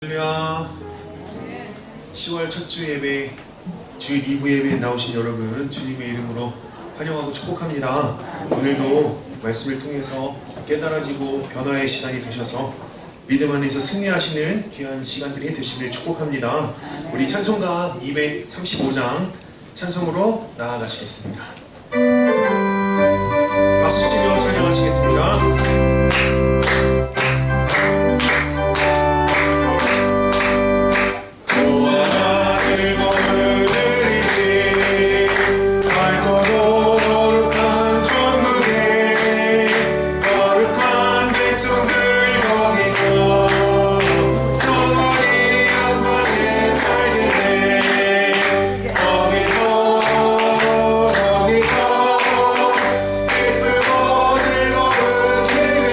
할렐루야. 10월 첫 주 예배, 주 2부 예배에 나오신 여러분 주님의 이름으로 환영하고 축복합니다. 오늘도 말씀을 통해서 깨달아지고 변화의 시간이 되셔서 믿음 안에서 승리하시는 귀한 시간들이 되시길 축복합니다. 우리 찬송가 235장 찬송으로 나아가시겠습니다. 박수 치며 찬양하시겠습니다. 기쁘고 즐거운 예배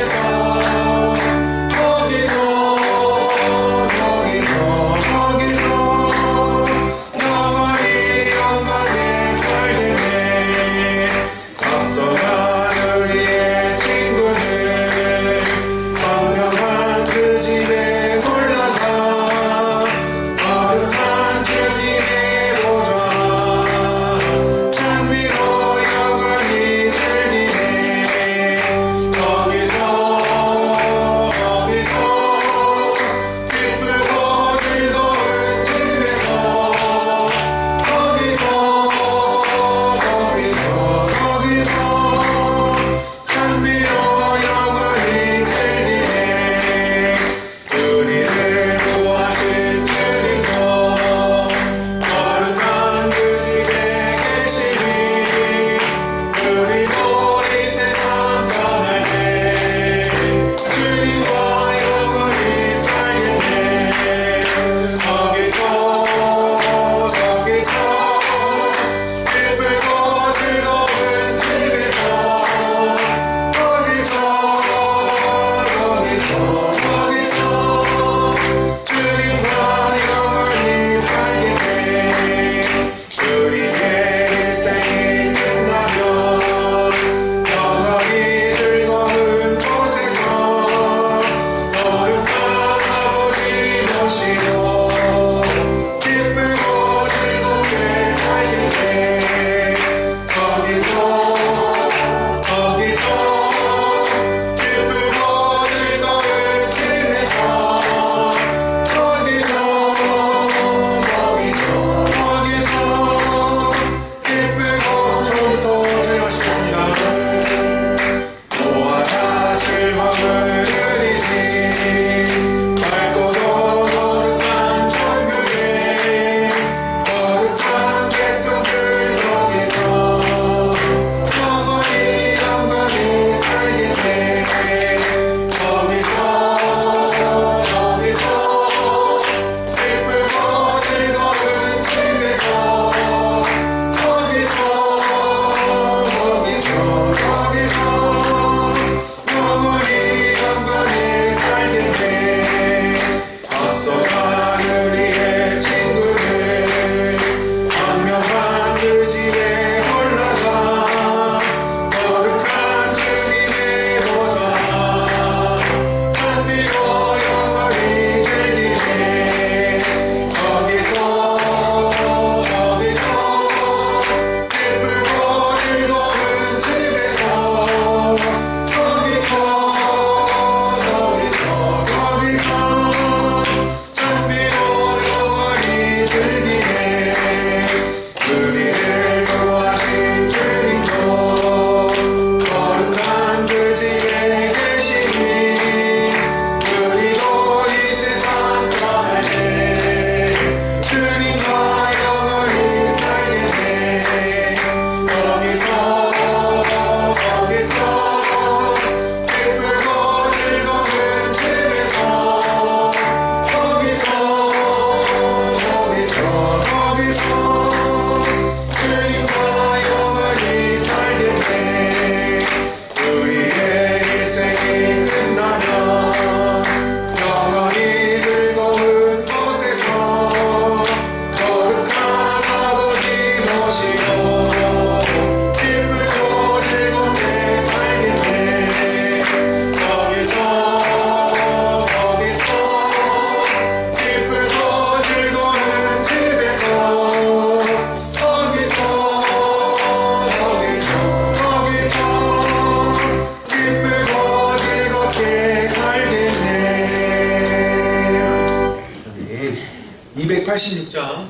286장,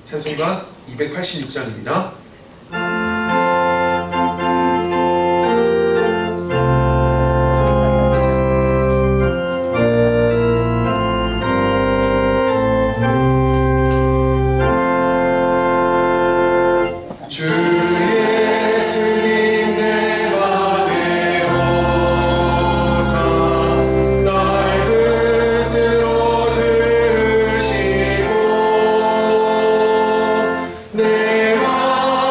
찬송가 286장입니다. 내 맘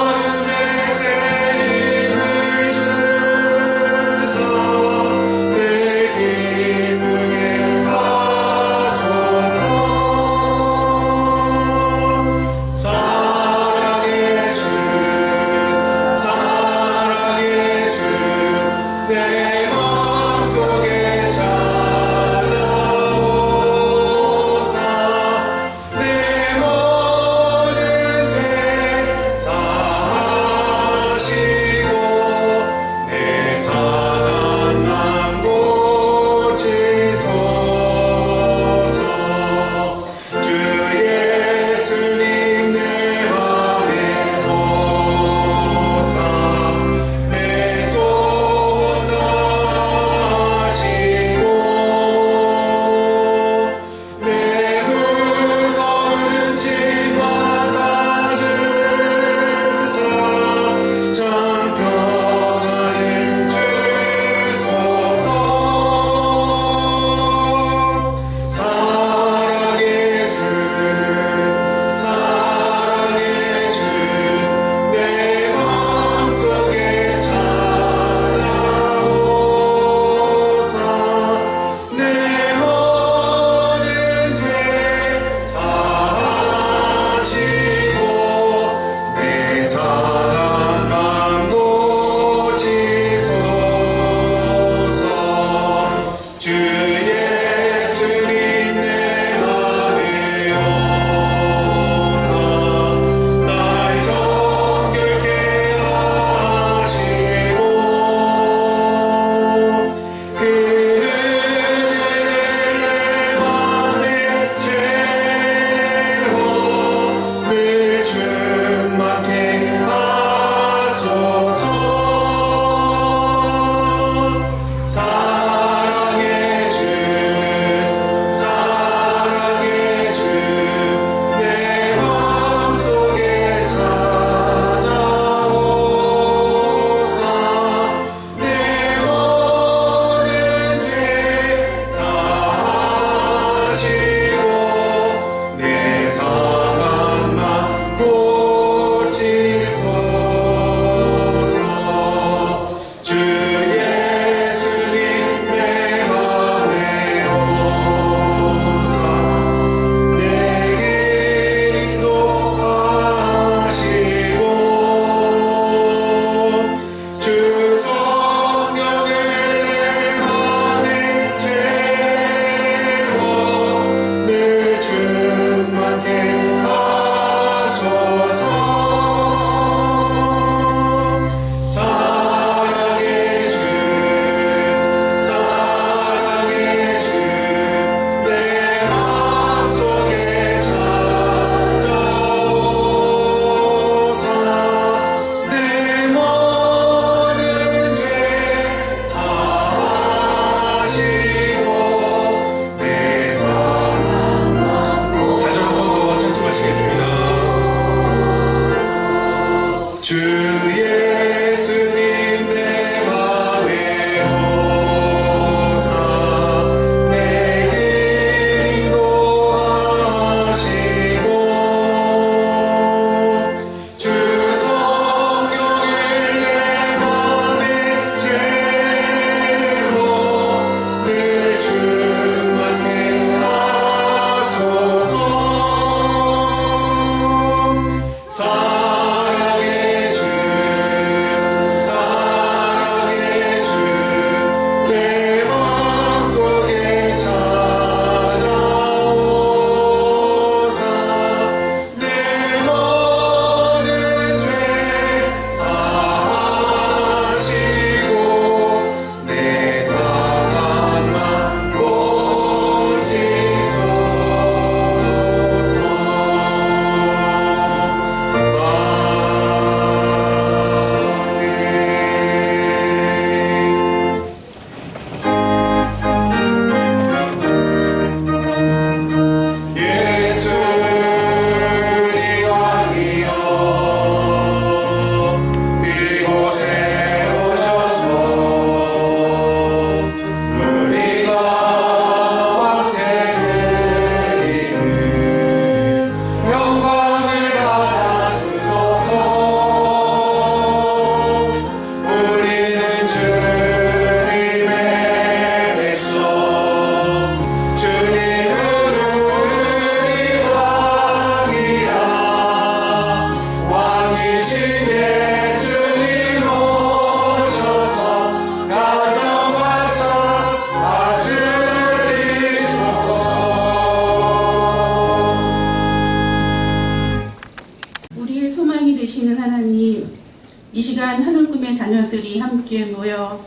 이 시간 하늘꿈의 자녀들이 함께 모여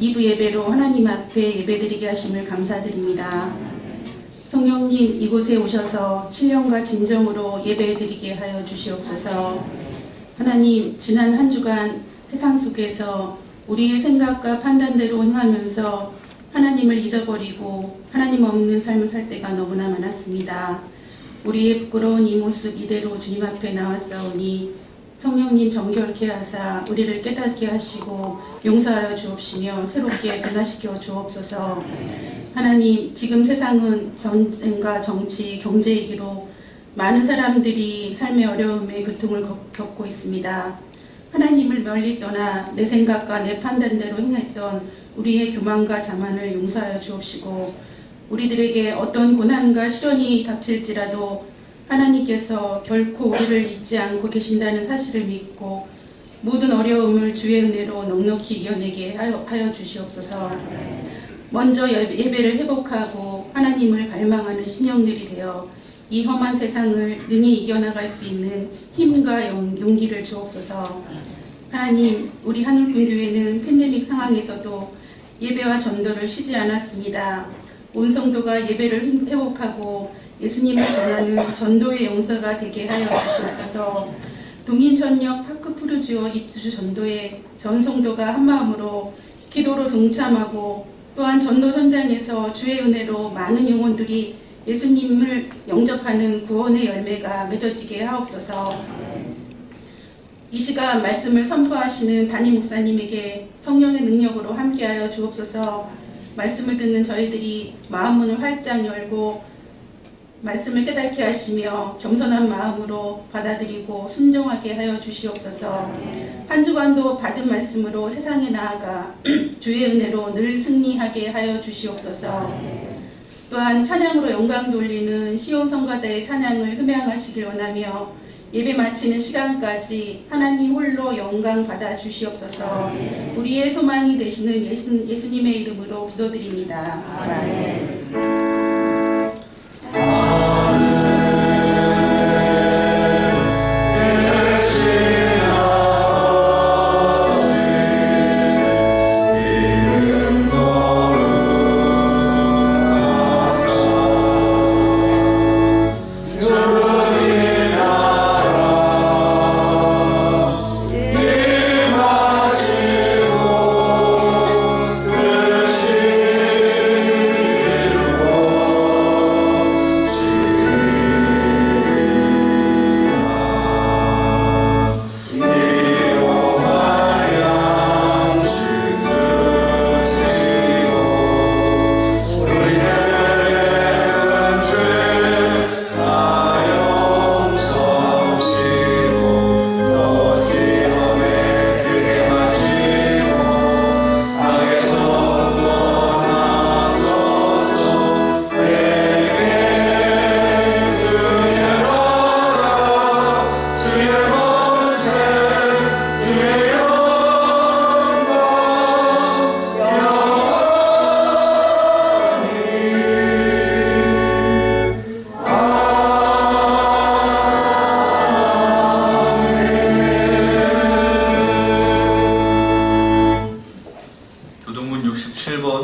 2부 예배로 하나님 앞에 예배드리게 하심을 감사드립니다. 성령님, 이곳에 오셔서 신령과 진정으로 예배드리게 하여 주시옵소서. 하나님, 지난 한 주간 세상 속에서 우리의 생각과 판단대로 행하면서 하나님을 잊어버리고 하나님 없는 삶을 살 때가 너무나 많았습니다. 우리의 부끄러운 이 모습 이대로 주님 앞에 나왔사오니 성령님 정결케 하사 우리를 깨닫게 하시고 용서하여 주옵시며 새롭게 변화시켜 주옵소서. 하나님, 지금 세상은 전쟁과 정치, 경제이기로 많은 사람들이 삶의 어려움에 고통을 겪고 있습니다. 하나님을 멀리 떠나 내 생각과 내 판단대로 행했던 우리의 교만과 자만을 용서하여 주옵시고 우리들에게 어떤 고난과 시련이 닥칠지라도 하나님께서 결코 우리를 잊지 않고 계신다는 사실을 믿고 모든 어려움을 주의 은혜로 넉넉히 이겨내게 하여 주시옵소서. 먼저 예배를 회복하고 하나님을 갈망하는 신령들이 되어 이 험한 세상을 능히 이겨나갈 수 있는 힘과 용기를 주옵소서. 하나님, 우리 하늘꿈교회는 팬데믹 상황에서도 예배와 전도를 쉬지 않았습니다. 온 성도가 예배를 회복하고 예수님을 전하는 전도의 용사가 되게 하여 주시옵소서. 동인천역 파크푸르지오 입주 전도에 전 성도가 한마음으로 기도로 동참하고 또한 전도 현장에서 주의 은혜로 많은 영혼들이 예수님을 영접하는 구원의 열매가 맺어지게 하옵소서. 이 시간 말씀을 선포하시는 담임 목사님에게 성령의 능력으로 함께하여 주옵소서. 말씀을 듣는 저희들이 마음문을 활짝 열고 말씀을 깨닫게 하시며 겸손한 마음으로 받아들이고 순종하게 하여 주시옵소서. 한 주간도 받은 말씀으로 세상에 나아가 주의 은혜로 늘 승리하게 하여 주시옵소서. 또한 찬양으로 영광 돌리는 시온 성가대의 찬양을 흠양하시길 원하며 예배 마치는 시간까지 하나님 홀로 영광 받아 주시옵소서. 우리의 소망이 되시는 예수님의 이름으로 기도드립니다. 아멘.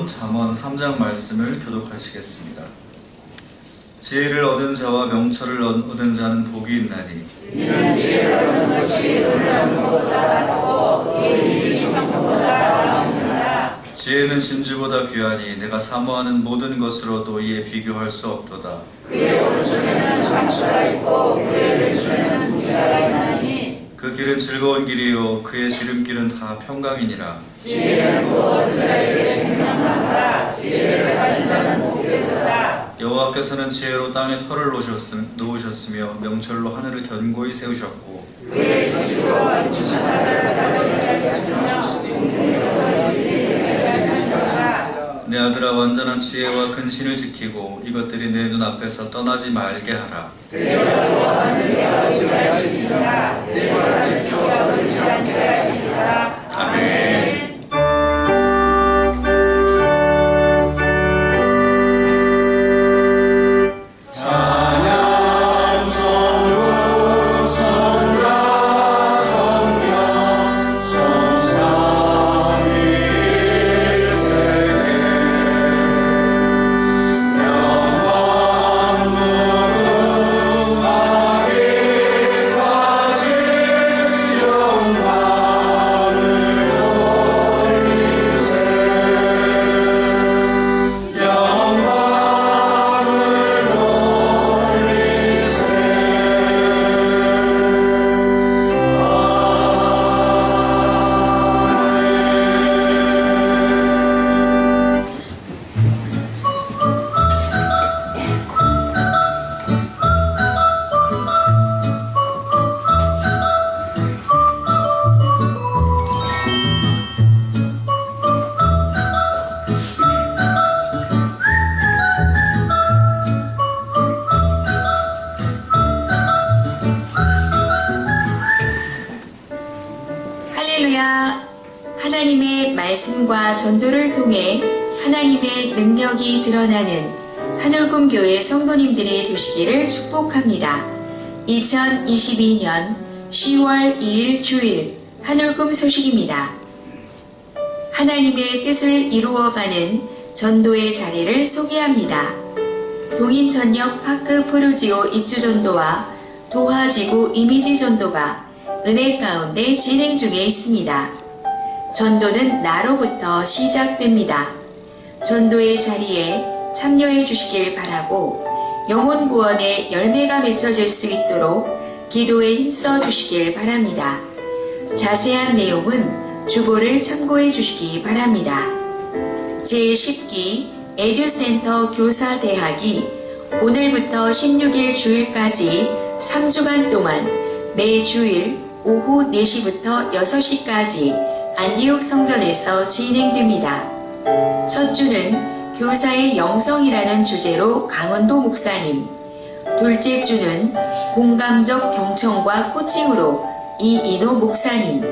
잠언 3장 말씀을 교독하시겠습니다. 지혜를 얻은 자와 명철을 얻은 자는 복이 있나니 이는 지혜를 얻는 것이 돈을 얻는 것보다 낫고 그의 일이 정성보다 나옵니다. 지혜는 진주보다 귀하니 내가 사모하는 모든 것으로도 이에 비교할 수 없도다. 그의 오른손에는 장수가 있고 그의 왼손에는 무기가 있나니 그 길은 즐거운 길이요 그의 지름길은 다 평강이니라. 지혜는 그 얻은 자에게 생명나무라. 지혜를 가진 자는 복이 되도다. 여호와께서는 지혜로 땅에 터를 놓으셨으며 명철로 하늘을 견고히 세우셨고 그의 지식으로 주신 나라를 받아들이게 하시며 내 아들아 완전한 지혜와 근신을 지키고 이것들이 내 눈앞에서 떠나지 말게 하라. 대적하고 하늘에 아버지가 하시니라. 내 말을 지켜 버리지 않게 하시니라. 아멘. 찬양 성부 성자 성령 말씀과 전도를 통해 하나님의 능력이 드러나는 한올금 교회 성도님들이 되시기를 축복합니다. 2022년 10월 2일 주일 한올금 소식입니다. 하나님의 뜻을 이루어가는 전도의 자리를 소개합니다. 동인전역 파크 포르지오 입주전도와 도하지구 이미지 전도가 은혜 가운데 진행 중에 있습니다. 전도는 나로부터 시작됩니다. 전도의 자리에 참여해 주시길 바라고 영혼 구원의 열매가 맺혀질 수 있도록 기도에 힘써 주시길 바랍니다. 자세한 내용은 주보를 참고해 주시기 바랍니다. 제10기 에듀센터 교사대학이 오늘부터 16일 주일까지 3주간 동안 매주일 오후 4시부터 6시까지 안디옥 성전에서 진행됩니다. 첫 주는 교사의 영성이라는 주제로 강원도 목사님, 둘째 주는 공감적 경청과 코칭으로 이인호 목사님,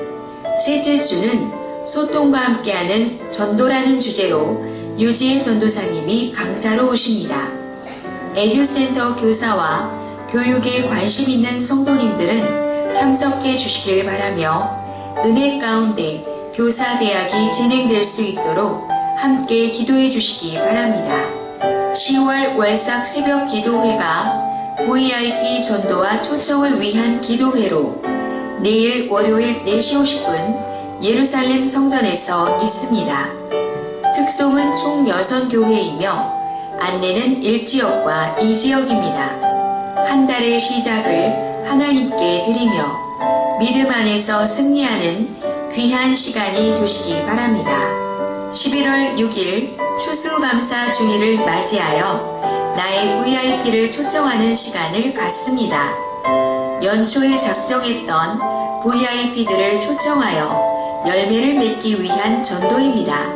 셋째 주는 소통과 함께하는 전도라는 주제로 유지혜 전도사님이 강사로 오십니다. 에듀센터 교사와 교육에 관심 있는 성도님들은 참석해 주시길 바라며 은혜 가운데 교사대학이 진행될 수 있도록 함께 기도해 주시기 바랍니다. 10월 월삭 새벽 기도회가 VIP 전도와 초청을 위한 기도회로 내일 월요일 4시 50분 예루살렘 성전에서 있습니다. 특송은 총 6교회이며 안내는 1지역과 2지역입니다. 한 달의 시작을 하나님께 드리며 믿음 안에서 승리하는 귀한 시간이 되시기 바랍니다. 11월 6일 추수감사 주일을 맞이하여 나의 VIP를 초청하는 시간을 갖습니다. 연초에 작정했던 VIP들을 초청하여 열매를 맺기 위한 전도입니다.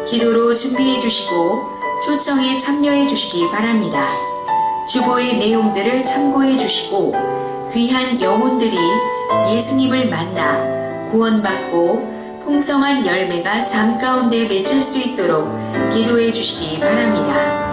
기도로 준비해 주시고 초청에 참여해 주시기 바랍니다. 주보의 내용들을 참고해 주시고 귀한 영혼들이 예수님을 만나 구원받고 풍성한 열매가 삶 가운데 맺힐 수 있도록 기도해 주시기 바랍니다.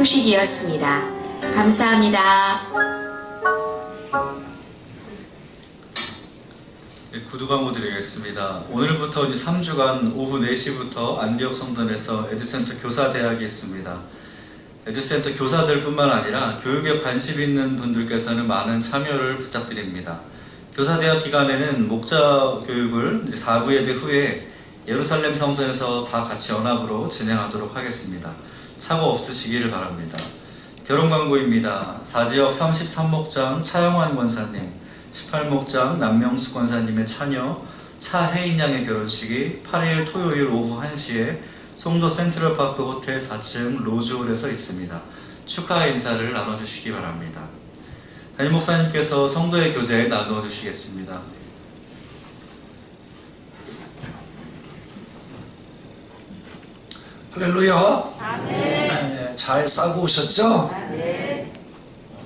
소식이었습니다. 감사합니다. 구두 광고 드리겠습니다. 오늘부터 이제 3주간 오후 4시부터 안디옥 성전에서 에듀센터 교사대학이 있습니다. 에듀센터 교사들뿐만 아니라 교육에 관심 있는 분들께서는 많은 참여를 부탁드립니다. 교사대학 기간에는 목자 교육을 이제 4부 예배 후에 예루살렘 성전에서 다 같이 연합으로 진행하도록 하겠습니다. 사고 없으시기를 바랍니다. 결혼 광고입니다. 4지역 33목장 차영환 권사님, 18목장 남명수 권사님의 차녀 차혜인 양의 결혼식이 8일 토요일 오후 1시에 송도 센트럴파크 호텔 4층 로즈홀에서 있습니다. 축하 인사를 나눠주시기 바랍니다. 담임 목사님께서 성도의 교제에 나누어 주시겠습니다. 할렐루야. 아멘. 네, 잘 싸고 오셨죠? 아멘.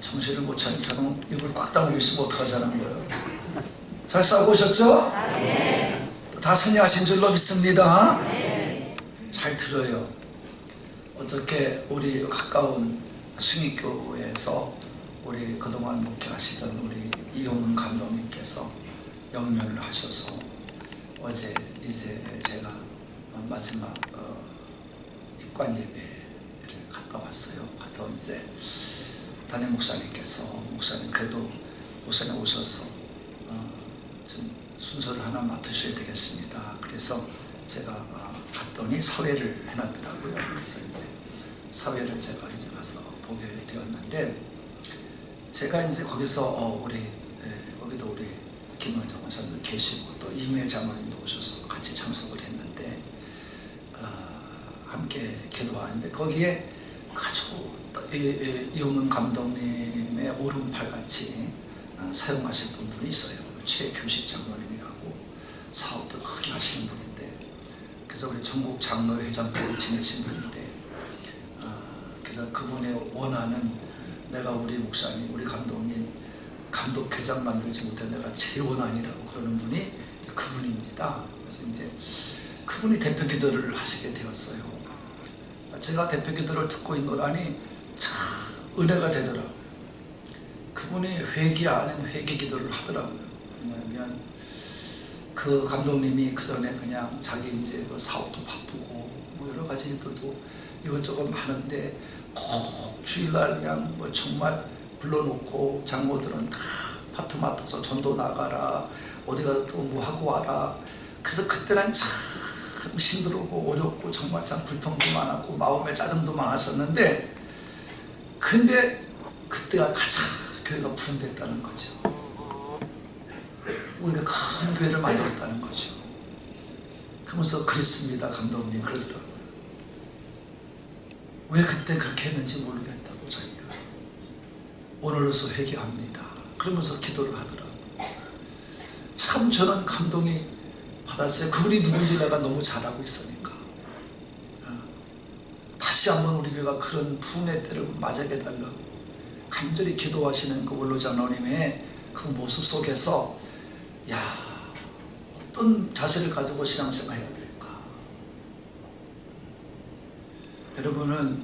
정신을 못 차린 사람 입을 꽉 다물고 있으면 어떡하자는 거예요. 잘 싸고 오셨죠? 아멘. 다 승리하신 줄로 믿습니다. 아멘. 잘 들어요. 어떻게 우리 가까운 승익교회에서 우리 그동안 목회하시던 우리 이용훈 감독님께서 영면을 하셔서 어제 이제 제가 마지막 입관 예배를 갔다 왔어요. 가서 이제 담임 목사님께서 목사님 그래도 목사님 오셔서 좀 순서를 하나 맡으셔야 되겠습니다. 그래서 제가 갔더니 사회를 해놨더라고요. 그래서 이제 사회를 제가 이제 가서 보게 되었는데 제가 이제 거기서 여기도 우리 김원장 원사님도 계시고 또 이무혜 장로님도 오셔서 같이 참석을 했는데 함께 기도하는데 거기에 아주 이용문 감독님의 오른팔같이 사용하셨던 분이 있어요. 최규식 장로님이라고 사업도 크게 하시는 분인데 그래서 우리 전국 장로회장까지 지내신 분인데 그래서 그분의 원하는 내가 우리 목사님, 우리 감독님 감독회장 만들지 못해 내가 제일 원한이라고 그러는 분이 그분입니다. 그래서 이제 그분이 대표 기도를 하시게 되었어요. 제가 대표 기도를 듣고 있노라니 참 은혜가 되더라고요. 그분이 회개 아닌 회개 기도를 하더라고요. 왜냐하면 그 감독님이 그 전에 그냥 자기 이제 사업도 바쁘고 뭐 여러 가지 일들도 이것저것 많은데 꼭 주일날 그냥 뭐 정말 불러놓고 장모들은 다 파트 맡아서 전도 나가라 어디 가서 또 뭐 하고 와라. 그래서 그때는 참 힘들고 어렵고 정말 참 불평도 많았고 마음에 짜증도 많았었는데 근데 그때가 가장 교회가 부흥됐다는 거죠. 우리가 큰 교회를 만들었다는 거죠. 그러면서 그랬습니다. 감독님 그러더라고요. 왜 그때 그렇게 했는지 모르겠다고 자기가 오늘로서 회개합니다. 그러면서 기도를 하더라고요. 참 저는 감동이 받았어요. 그분이 누군지 내가 너무 잘 알고 있으니까 다시 한번 우리 교회가 그런 부흥의 때를 맞이하게 해달라고 간절히 기도하시는 그 원로 장로님의 그 모습 속에서 야 어떤 자세를 가지고 신앙생활 해야 될까. 여러분은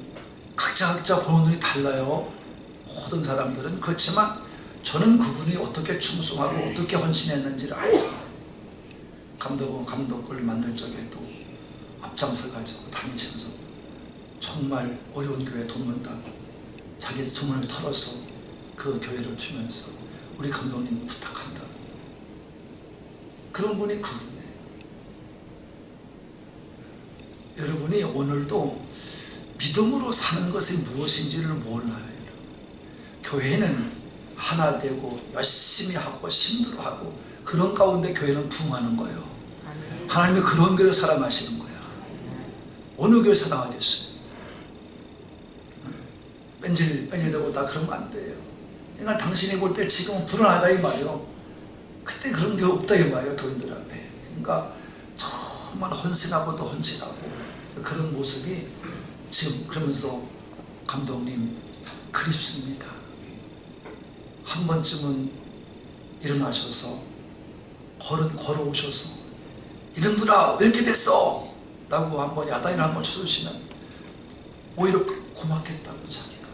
각자 보는 눈이 달라요. 모든 사람들은. 그렇지만 저는 그분이 어떻게 충성하고 어떻게 헌신했는지를 알죠. 감독을 만들 적에도 앞장서 가지고 다니시면서 정말 어려운 교회 돕는다고 자기 주머니를 털어서 그 교회를 주면서 우리 감독님 부탁한다고 그런 분이 그분이에요. 여러분이 오늘도 믿음으로 사는 것이 무엇인지를 몰라요. 교회는 하나 되고 열심히 하고 힘들어하고 그런 가운데 교회는 부흥하는 거예요. 하나님이 그런 교회를 사랑하시는 거야. 어느 교회 사랑하겠어요? 뺀질되고 다 그러면 안 돼요. 그러니까 당신이 볼 때 지금은 불안하다 이 말이요. 그때 그런 교회 없다 이 말이요. 교인들 앞에. 그러니까 정말 헌신하고 또 헌신하고 그런 모습이 지금 그러면서 감독님 그립습니다. 한 번쯤은 일어나셔서 걸어오셔서 이놈들아 왜 이렇게 됐어? 라고 한번 야단을 한번 쳐주시면 오히려 고맙겠다고 자기가.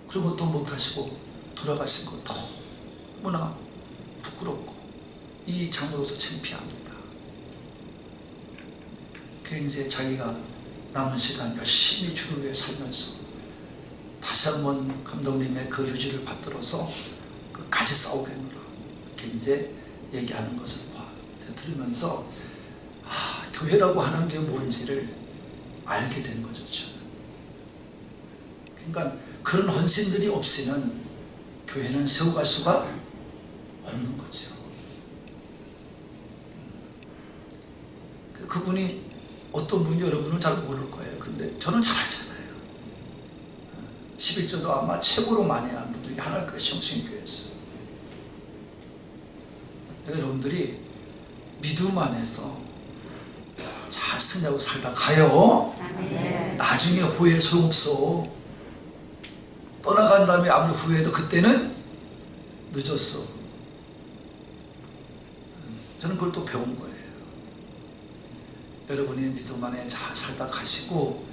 그리고 또 못하시고 돌아가신 거 너무나 부끄럽고 이 장로로서 창피합니다. 그 이제 자기가 남은 시간 열심히 주를 위해 살면서 다시 한번 감독님의 그 유지를 받들어서 끝까지 싸우겠노라고 이렇게 이제 얘기하는 것을 들으면서 교회라고 하는 게 뭔지를 알게 된 거죠. 그러니까 그런 헌신들이 없이는 교회는 세워갈 수가 없는 거죠. 그분이 어떤 분이 여러분은 잘 모를 거예요. 근데 저는 잘 알잖아요. 11조도 아마 최고로 많이 하는 분들이 하나일 거예요. 성신교회에서. 여러분들이 믿음 안에서 잘 쓰냐고 살다 가요. 나중에 후회 소용없어. 떠나간 다음에 아무리 후회해도 그때는 늦었어. 저는 그걸 또 배운 거예요. 여러분이 믿음 안에 잘 살다 가시고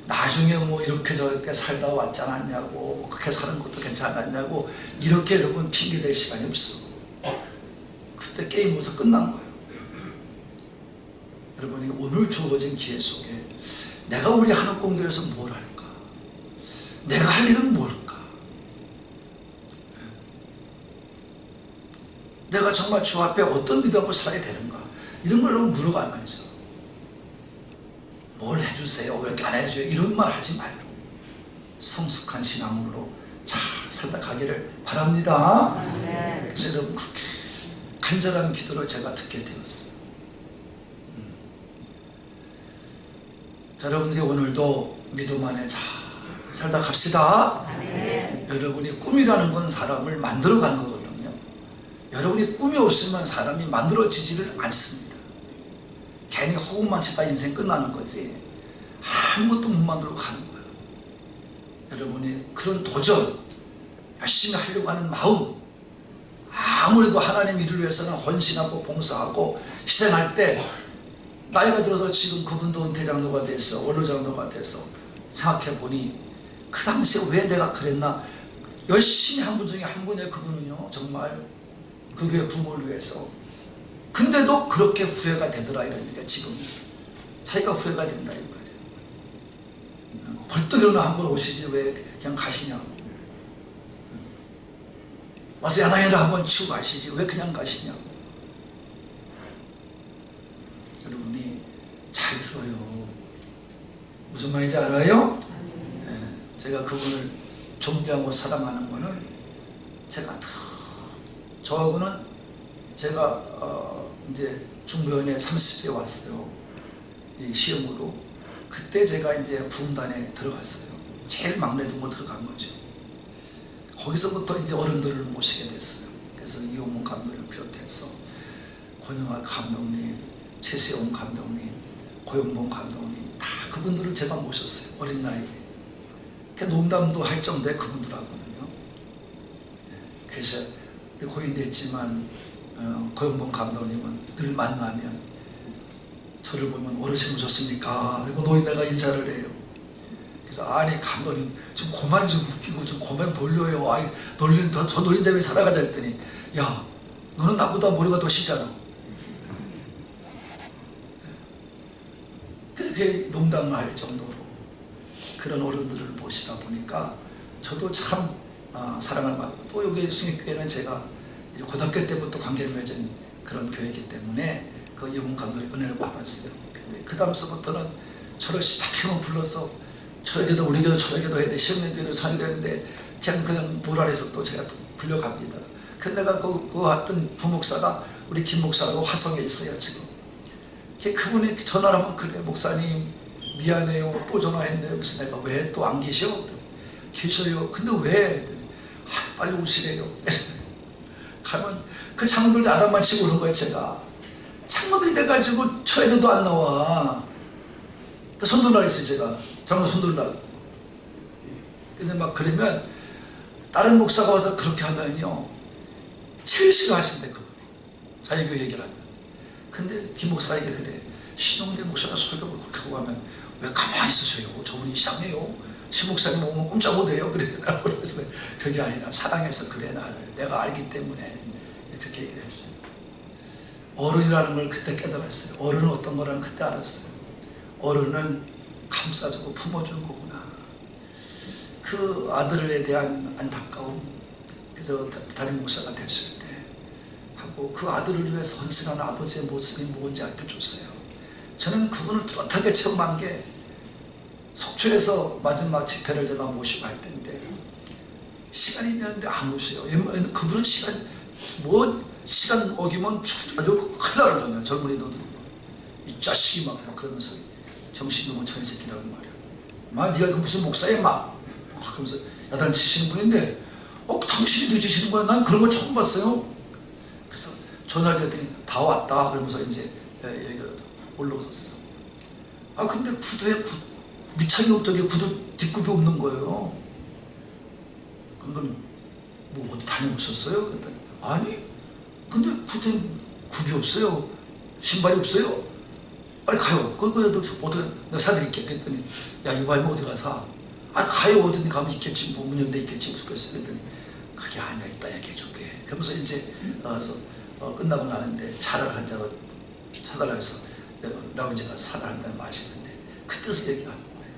나중에 뭐 이렇게 저렇게 살다 왔지 않았냐고 그렇게 사는 것도 괜찮았냐고 이렇게 여러분 핑계 댈 시간이 없어. 그때 그때 게임부터 끝난 거예요. 여러분이 오늘 주어진 기회 속에 내가 우리 한옥공교에서 뭘 할까? 내가 할 일은 뭘까? 내가 정말 주 앞에 어떤 믿음으로 살아야 되는가? 이런 걸 물어가면서 뭘 해주세요? 왜 이렇게 안 해줘요? 이런 말 하지 말고 성숙한 신앙으로 잘 살다 가기를 바랍니다. 그래서 여러분 그렇게 간절한 기도를 제가 듣게 되었어요. 자, 여러분들이 오늘도 믿음 안에 잘 살다 갑시다. 여러분이 꿈이라는 건 사람을 만들어가는 거거든요. 여러분이 꿈이 없으면 사람이 만들어지지를 않습니다. 괜히 호흡만 치다 인생 끝나는 거지 아무것도 못 만들고 가는 거예요. 여러분이 그런 도전, 열심히 하려고 하는 마음, 아무래도 하나님 일을 위해서는 헌신하고 봉사하고 희생할 때 나이가 들어서 지금 그분도 은퇴장로가 됐어, 원로장로가 됐어 생각해보니 그 당시에 왜 내가 그랬나. 열심히 한 분 중에 한 분이에요. 그분은요 정말 그 교회 부모를 위해서. 근데도 그렇게 후회가 되더라. 이러니까 지금 자기가 후회가 된다 이 말이에요. 벌떡 일어나 한 번 오시지 왜 그냥 가시냐고. 와서 야당이라 한번 치고 가시지 왜 그냥 가시냐고. 여러분이 잘 들어요. 무슨 말인지 알아요? 네, 제가 그분을 존경하고 사랑하는 거는 제가 저하고는 제가 이제 중부연에 30세 왔어요. 이 시험으로. 그때 제가 이제 부흥단에 들어갔어요. 제일 막내 동거 들어간 거죠. 거기서부터 이제 어른들을 모시게 됐어요. 그래서 이용문 감독을 비롯해서 권영학 감독님, 최세용 감독님, 고영봉 감독님 다 그분들을 제가 모셨어요. 어린 나이에. 농담도 할 정도의 그분들하고는요. 그래서 고인도 했지만 고영봉 감독님은 늘 만나면 저를 보면 어르신 오셨습니까? 그리고 노인네가 인사를 해요. 그래서 아니 감독님 좀 그만 좀 웃기고 좀 그만 놀려요. 아이 놀리는 저 노인자에 살아가자 했더니 야 너는 나보다 머리가 더 시잖아. 그렇게 농담을 할 정도로 그런 어른들을 모시다 보니까 저도 참 사랑을 받고 또 여기 승익교회는 제가 이제 고등학교 때부터 관계를 맺은 그런 교회이기 때문에 그 이용문 감독의 은혜를 받았어요. 근데 그 다음서부터는 저를 시작해만 불러서 저에게도 우리 교회도 저에게도 해야 돼. 시험교회도 저에게도 했는데 그냥 모랄에서 또 제가 또 불려갑니다. 근데 내가 그 왔던 부목사가 우리 김 목사라고 화성에 있어요 지금. 그분이 전화를 하면 그래 목사님 미안해요 또 전화했네요. 그래서 내가 왜 또 안 계셔? 계셔요. 근데 왜? 빨리 오시래요. 가면 그 장로들이 아담만 치고 오는 거예요. 제가 장로들이 돼가지고 초에도 안 나와. 그 손들라 했어요. 제가 장로 손들라. 그래서 막 그러면 다른 목사가 와서 그렇게 하면요 제일 싫어하신대 그분이. 자기 교회 얘기를 하면. 근데 김 목사에게 그래. 신용대 목사가 설교를 그렇게 하고 하면 왜 가만히 있으세요? 저분이 이상해요. 신 목사님 오면 꼼짝 못해요. 그래서 그게 아니라 사랑해서 그래 나를. 내가 알기 때문에 그렇게 얘기를 했어요. 어른이라는 걸 그때 깨달았어요. 어른은 어떤 거라는 그때 알았어요. 어른은 감싸주고 품어주는 거구나. 그 아들에 대한 안타까움. 그래서 담임 목사가 됐을 때 하고 그 아들을 위해서 헌신하는 아버지의 모습이 뭔지 알려줬어요. 저는 그분을 뚜렷하게 체험한 게 속초에서 마지막 집회를 제가 모시고 할 때인데 시간이 있는데 안 오세요. 그분은 시간 어기면 아주 큰일 나려면 젊은이도 이 자식이 막 그러면서 정신이 너무 차린 새끼라고 말이야. 마 네가 무슨 목사야 마. 그러면서 야단치시는 분인데 당신이 늦으시는 거야. 난 그런 거 처음 봤어요. 그래서 전화를 드렸더니 다 왔다 그러면서 이제 여기가 올라오셨어. 근데 구두에 미창이 없더니 구두 뒷굽이 없는 거예요. 그럼 뭐 어디 다녀오셨어요? 그랬더니 아니 근데 구두에 굽이 없어요. 신발이 없어요. 빨리 가요. 그거에도 어떻게 내가 사드릴게. 그랬더니 야 이거 알면 어디 가서 가요. 어디 가면 있겠지. 뭐 문연대 있겠지. 그랬더니 그게 아니야. 이따 얘기해줄게. 그러면서 이제 끝나고 나는데 차를 한 잔 사달라 해서 라운지가 차를 한 잔 마시는데 그때서 얘기가 하는 거예요.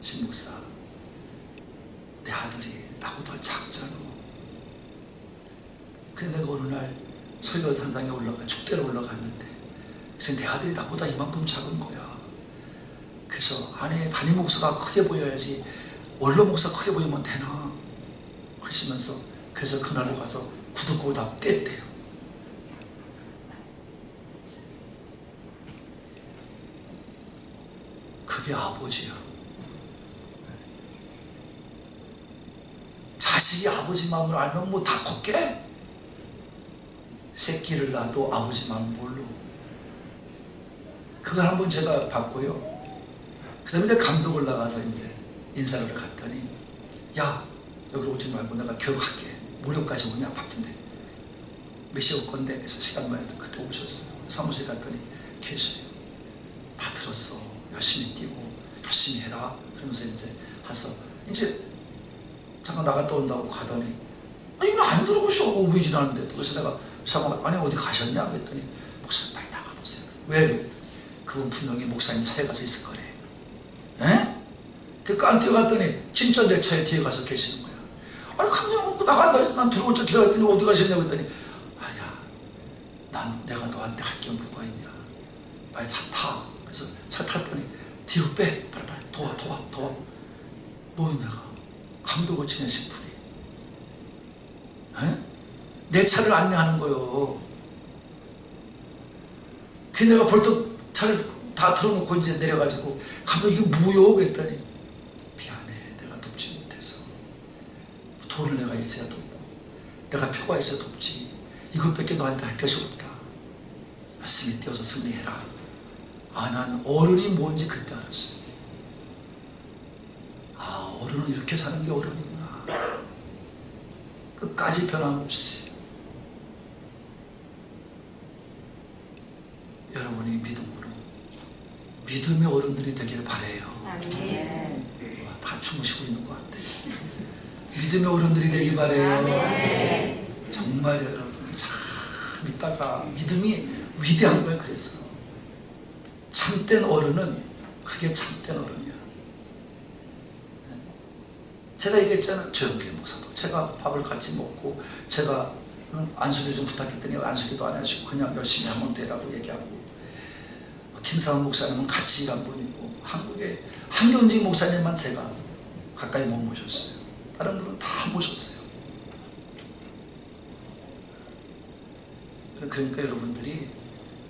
신목사, 내 아들이 나보다 작잖아. 근데 내가 어느 날 설교 단장에 축대에 올라갔는데 그래서 내 아들이 나보다 이만큼 작은 거야. 그래서 아니 담임 목사가 크게 보여야지 원로 목사 크게 보이면 되나 그러시면서 그래서 그날로 가서 구두골 다 뗐대요. 그게 아버지야. 자식이 아버지 마음을 알면 뭐 다 컸게? 새끼를 낳아도 아버지 마음 뭘로? 그걸 한번 제가 봤고요. 그 다음에 이제 감독을 나가서 이제 인사를 갔더니 야 여기로 오지 말고 내가 교육할게. 무료까지 오냐 바쁜데 몇 시에 올 건데 그래서 시간만 해도 그때 오셨어요. 사무실 갔더니 계셔요. 다 들었어. 열심히 뛰고 열심히 해라. 그러면서 이제 와서 이제 잠깐 나갔다 온다고 가더니 아니 이거 안 들어오셔. 5분이 지났는데 그래서 내가 잠깐 아니 어디 가셨냐 그랬더니 목사님 빨리 나가보세요. 왜? 그분 분명히 목사님 차에 가서 있을 거래. 에? 그러니까 뛰어갔더니 진짜 내 차에 뒤에 가서 계시는 거야. 아니 그냥 나간다 해서 난 들어올 줄 기다렸더니 어디 가셨냐고 했더니 아야 난 내가 너한테 할 게 뭐가 있냐. 빨리 차 타. 그래서 차 탔더니 뒤로 빼. 빨리 도와. 너는 내가 감독을 지내신 분이 에? 내 차를 안내하는 거요. 그 내가 벌떡 차를 다 틀어놓고 이제 내려가지고 감독 이게 뭐요? 그랬더니 미안해 내가 돕지 못해서 돈을 내가 있어야 돕고 내가 표가 있어야 돕지 이것밖에 너한테 할 것이 없다. 열심히 뛰어서 승리해라. 아, 난 어른이 뭔지 그때 알았어요. 아, 어른은 이렇게 사는 게 어른이구나. 끝까지 변함없이 여러분이 믿음의 어른들이 되기를 바라요. 다 주무시고 있는 것 같아요. 믿음의 어른들이 되길 바라요. 정말 여러분 참 있다가 믿음이 위대한 거예요. 그래서 참된 어른은 그게 참된 어른이야. 제가 얘기했잖아요. 조영길 목사도 제가 밥을 같이 먹고 제가 안수리 좀 부탁했더니 안수리도 안 하시고 그냥 열심히 하면 되라고 얘기하고 김상훈 목사님은 같이 일한 분이고 한국의 한경직 목사님만 제가 가까이 못 모셨어요. 다른 분은 다 모셨어요. 그러니까 여러분들이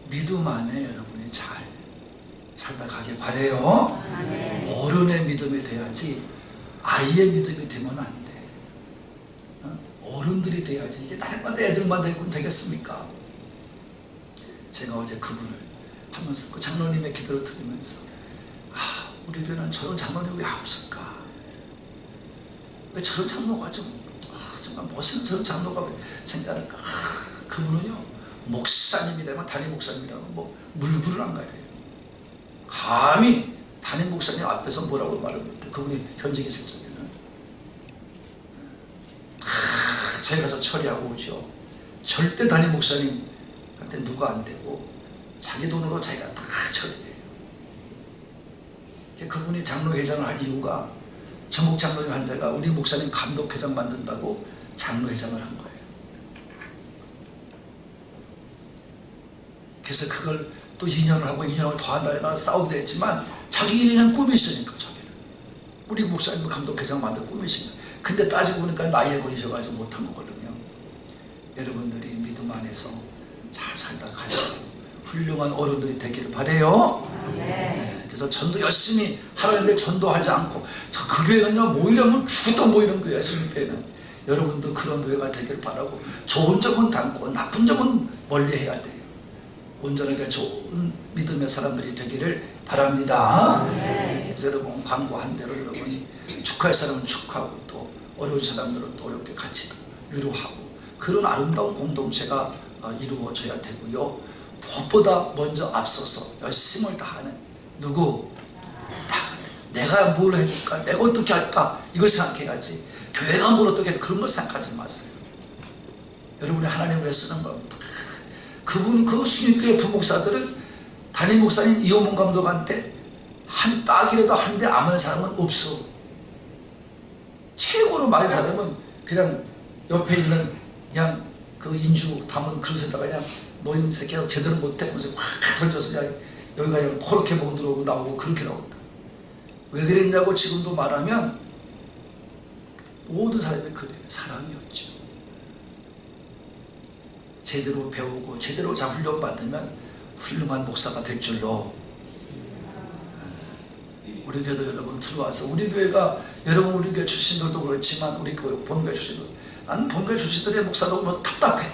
믿음 안에 여러분이 잘 살다 가길 바라요. 어른의 믿음이 돼야지 아이의 믿음이 되면 안 돼. 어른들이 돼야지. 이게 날마다 애들만 되겠습니까? 제가 어제 그분을 하면서 그 장로님의 기도를 들으면서 아, 우리 교회는 저런 장로님 왜 없을까? 왜 저런 장로가 정말 멋있는 저런 장로가 왜 생겨날까? 그분은요 목사님이라면 담임 목사님이라면 뭐 물불을 안 가려요. 감히 담임 목사님 앞에서 뭐라고 말을 못해. 그분이 현직에 있을 적에는 저희 가서 처리하고 오죠. 절대 담임 목사님한테 누가 안 되고 자기 돈으로 자기가 다 처리해요. 그분이 장로회장을 할 이유가 전국 장로님 한 자가 우리 목사님 감독회장 만든다고 장로회장을 한 거예요. 그래서 그걸 또 2년을 하고 2년을 더 한다 싸우기도 했지만 자기는 꿈이 있으니까 자기는 우리 목사님 감독회장 만들 꿈이 있으니까. 근데 따지고 보니까 나이에 걸리셔가지고 못한 거거든요. 여러분들이 믿음 안에서 잘 살다 가시고 훌륭한 어른들이 되기를 바라요. 네, 그래서 전도 열심히 하라는데 전도하지 않고 그 교회는요 모이려면 죽었다 모이는 교회예요. 예수님교회는 여러분도 그런 교회가 되기를 바라고 좋은 점은 담고 나쁜 점은 멀리해야 돼요. 온전하게 좋은 믿음의 사람들이 되기를 바랍니다. 그래서 여러분 광고한 대로 여러분이 축하할 사람은 축하하고 또 어려운 사람들은 또 어렵게 같이 위로하고 그런 아름다운 공동체가 이루어져야 되고요. 무엇보다 먼저 앞서서 열심을 다하는 누구? 내가 뭘 해줄까? 내가 어떻게 할까? 이걸 생각해야지 교회가 뭘 어떻게 할까? 그런 걸 생각하지 마세요. 여러분이 하나님을 위해 쓰는 겁니다. 그 수님교회 부목사들은 담임 목사님 이호문 감독한테 한 딱이라도 한 대 아는 사람은 없어. 최고로 많은 사람은 그냥 옆에 있는 그냥 그 인주 담은 그릇에다가 그냥 노인 새끼가 제대로 못해 그래서 확 던져서 그냥 여기가 그냥 그렇게 먹 들어오고 나오고 그렇게 나온다. 왜 그랬냐고 지금도 말하면 모든 사람이 그래. 사랑이었죠. 제대로 배우고 제대로 훈련 받으면 훌륭한 목사가 될 줄로. 우리 교회도 여러분 들어와서 우리 교회가 여러분 우리 교회 출신들도 그렇지만 우리 교회 본교회 출신들 나는 본교회 출신들의 목사도 뭐 답답해.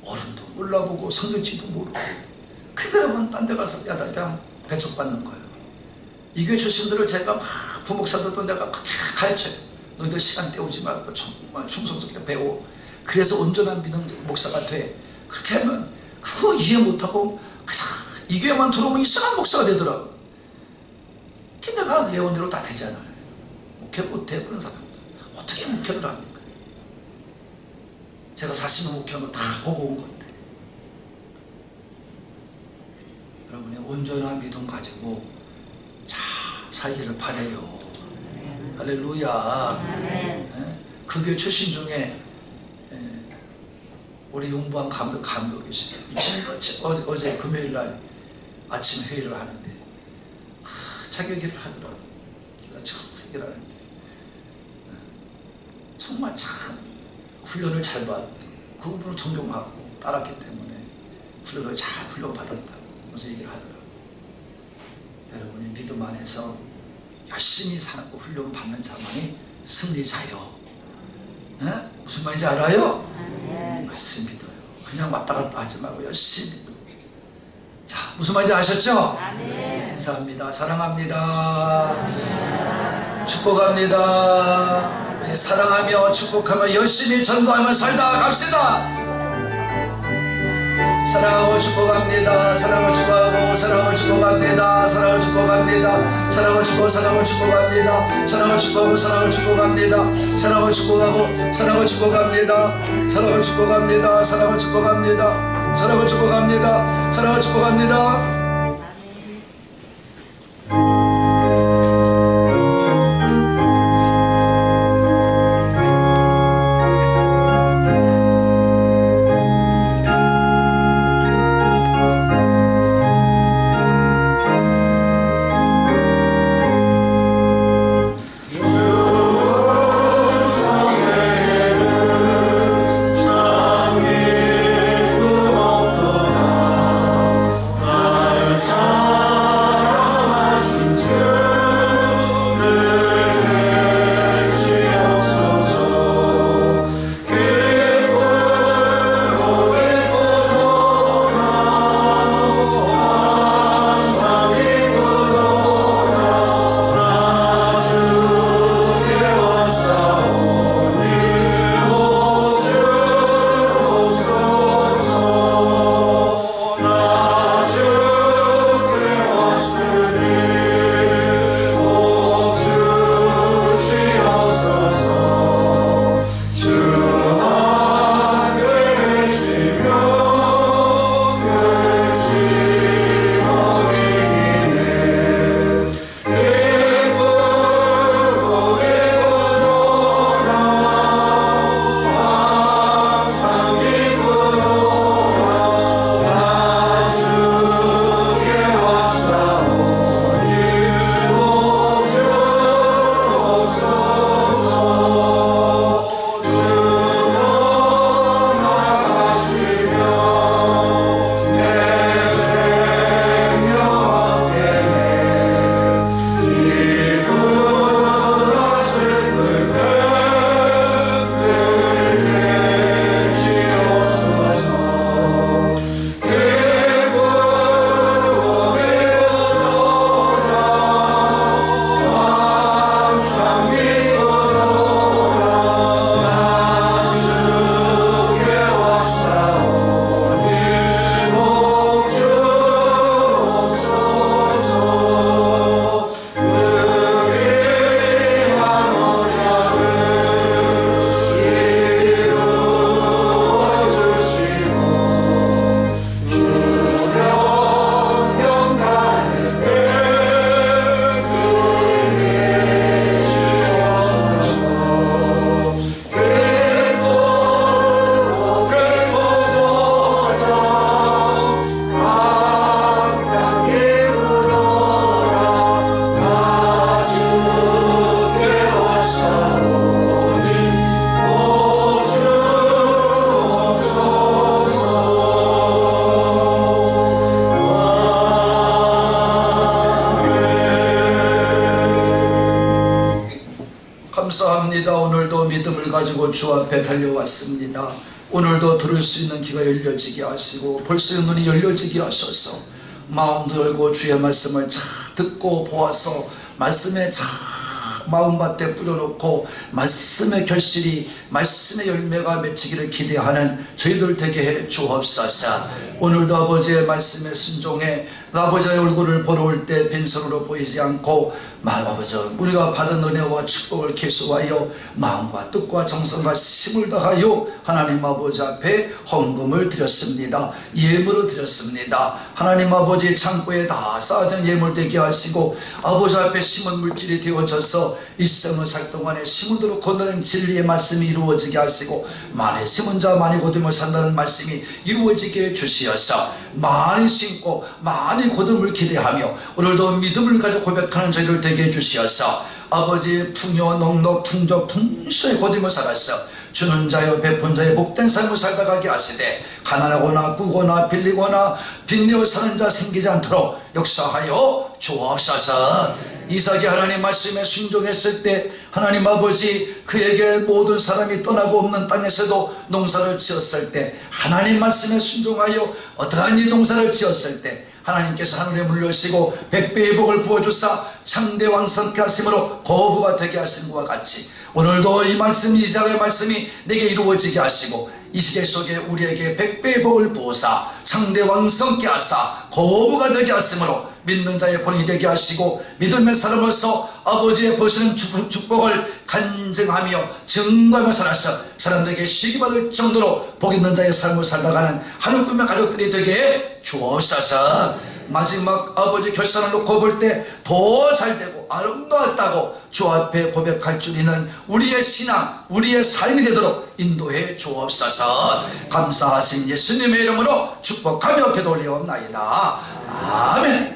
어른도 몰라보고 성경책도 모르고 근데 여러분 딴 데 가서 야단 그냥 배척받는 거예요. 이 교회 출신들을 제가 막 부목사들도 내가 그렇게 가르쳐요. 너희들 시간 때우지 말고 정말 충성스럽게 배워. 그래서 온전한 믿음 목사가 돼. 그렇게 하면 그거 이해 못하고 그냥 이 교회만 들어오면 이상한 목사가 되더라고. 내가 예언대로 다 되잖아요. 목회 못해 그런 사람들 어떻게 목회를 합니까? 제가 40년 목회하는 거 다 보고 온 건데 여러분이 온전한 믿음 가지고 잘 살기를 바라요. 할렐루야. 그 교회 출신 중에 우리 용부한 감독이시죠. 어제 금요일날 아침 회의를 하는데 자기 얘기를 하더라고요. 처음 얘기를 하는데 정말 참 훈련을 잘 받고 그분을 존경하고 따랐기 때문에 훈련을 잘 훈련받았다고 그래서 얘기를 하더라고요. 여러분이 믿음 안에서 열심히 살고 훈련받는 자만이 승리자요. 무슨 말인지 알아요? 말씀 믿어요. 그냥 왔다 갔다 하지 말고 열심히 믿어요. 자, 무슨 말인지 아셨죠? 인사합니다. 사랑합니다. 축복합니다. 네, 사랑하며 축복하며 열심히 전도하며 살다 갑시다. 사랑하고 축복합니다. 사랑하고 축복하고 사랑하고 축복합니다. 사랑하고 축복합니다. 사랑하고 축복 사랑하고 축복합니다. 사랑하고 축복하고 사랑하고 축복합니다. 사랑하고 축복하고 사랑하고 축복합니다. 사랑하고 축복합니다. 사랑하고 축복합니다. 사랑하고 축복합니다. 사랑하고 축복합니다. 아 감사합니다. 오늘도 믿음을 가지고 주 앞에 달려왔습니다. 오늘도 들을 수 있는 귀가 열려지게 하시고 볼 수 있는 눈이 열려지게 하셔서 마음도 열고 주의 말씀을 잘 듣고 보아서 말씀에 잘 마음밭에 뿌려놓고 말씀의 결실이 말씀의 열매가 맺히기를 기대하는 저희들 되게 해 주옵소서. 오늘도 아버지의 말씀에 순종해 아버지의 얼굴을 보러 올 때 빈손으로 보이지 않고 아버지 우리가 받은 은혜와 축복을 계수하여 마음과 뜻과 정성과 힘을 다하여 하나님 아버지 앞에 헌금을 드렸습니다. 예물을 드렸습니다. 하나님 아버지 창고에 다 쌓아진 예물 되게 하시고 아버지 앞에 심은 물질이 되어져서 일생을 살 동안에 심은대로 거느는 진리의 말씀이 이루어지게 하시고 많이 심은 자 많이 거두며 산다는 말씀이 이루어지게 해주시어서 많이 심고 많이 거둠을 기대하며 오늘도 믿음을 가지고 고백하는 저희들 되게 해주시어서 아버지의 풍요 농록 풍조 풍성히 거두며 살았어 주는 자여 베푼 자의 복된 삶을 살다가게 하시되 가난하거나 꾸거나 빌리거나 빚내어 사는 자 생기지 않도록 역사하여 주옵소서. 이삭이 하나님 말씀에 순종했을 때 하나님 아버지 그에게 모든 사람이 떠나고 없는 땅에서도 농사를 지었을 때 하나님 말씀에 순종하여 어떠한 이 농사를 지었을 때 하나님께서 하늘의 문을 여시고 백배의 복을 부어주사 창대 왕성케 하심으로 거부가 되게 하신 것과 같이 오늘도 이 말씀 이삭의 말씀이 내게 이루어지게 하시고 이 시대 속에 우리에게 백배의 복을 부어사 창대 왕성케 하사 거부가 되게 하심으로 믿는 자의 본이 되게 하시고 믿음의 사람으로서 아버지의 보시는 축복을 간증하며 증거하며 살아서 사람들에게 시기받을 정도로 복 있는 자의 삶을 살다가는 하늘 꿈의 가족들이 되게 주옵소서. 마지막 아버지 결산을 놓고 볼 때 더 잘되고 아름다웠다고 주 앞에 고백할 줄 있는 우리의 신앙 우리의 삶이 되도록 인도해 주옵소서. 감사하신 예수님의 이름으로 축복하며 기도 올리옵나이다. 아멘. 우리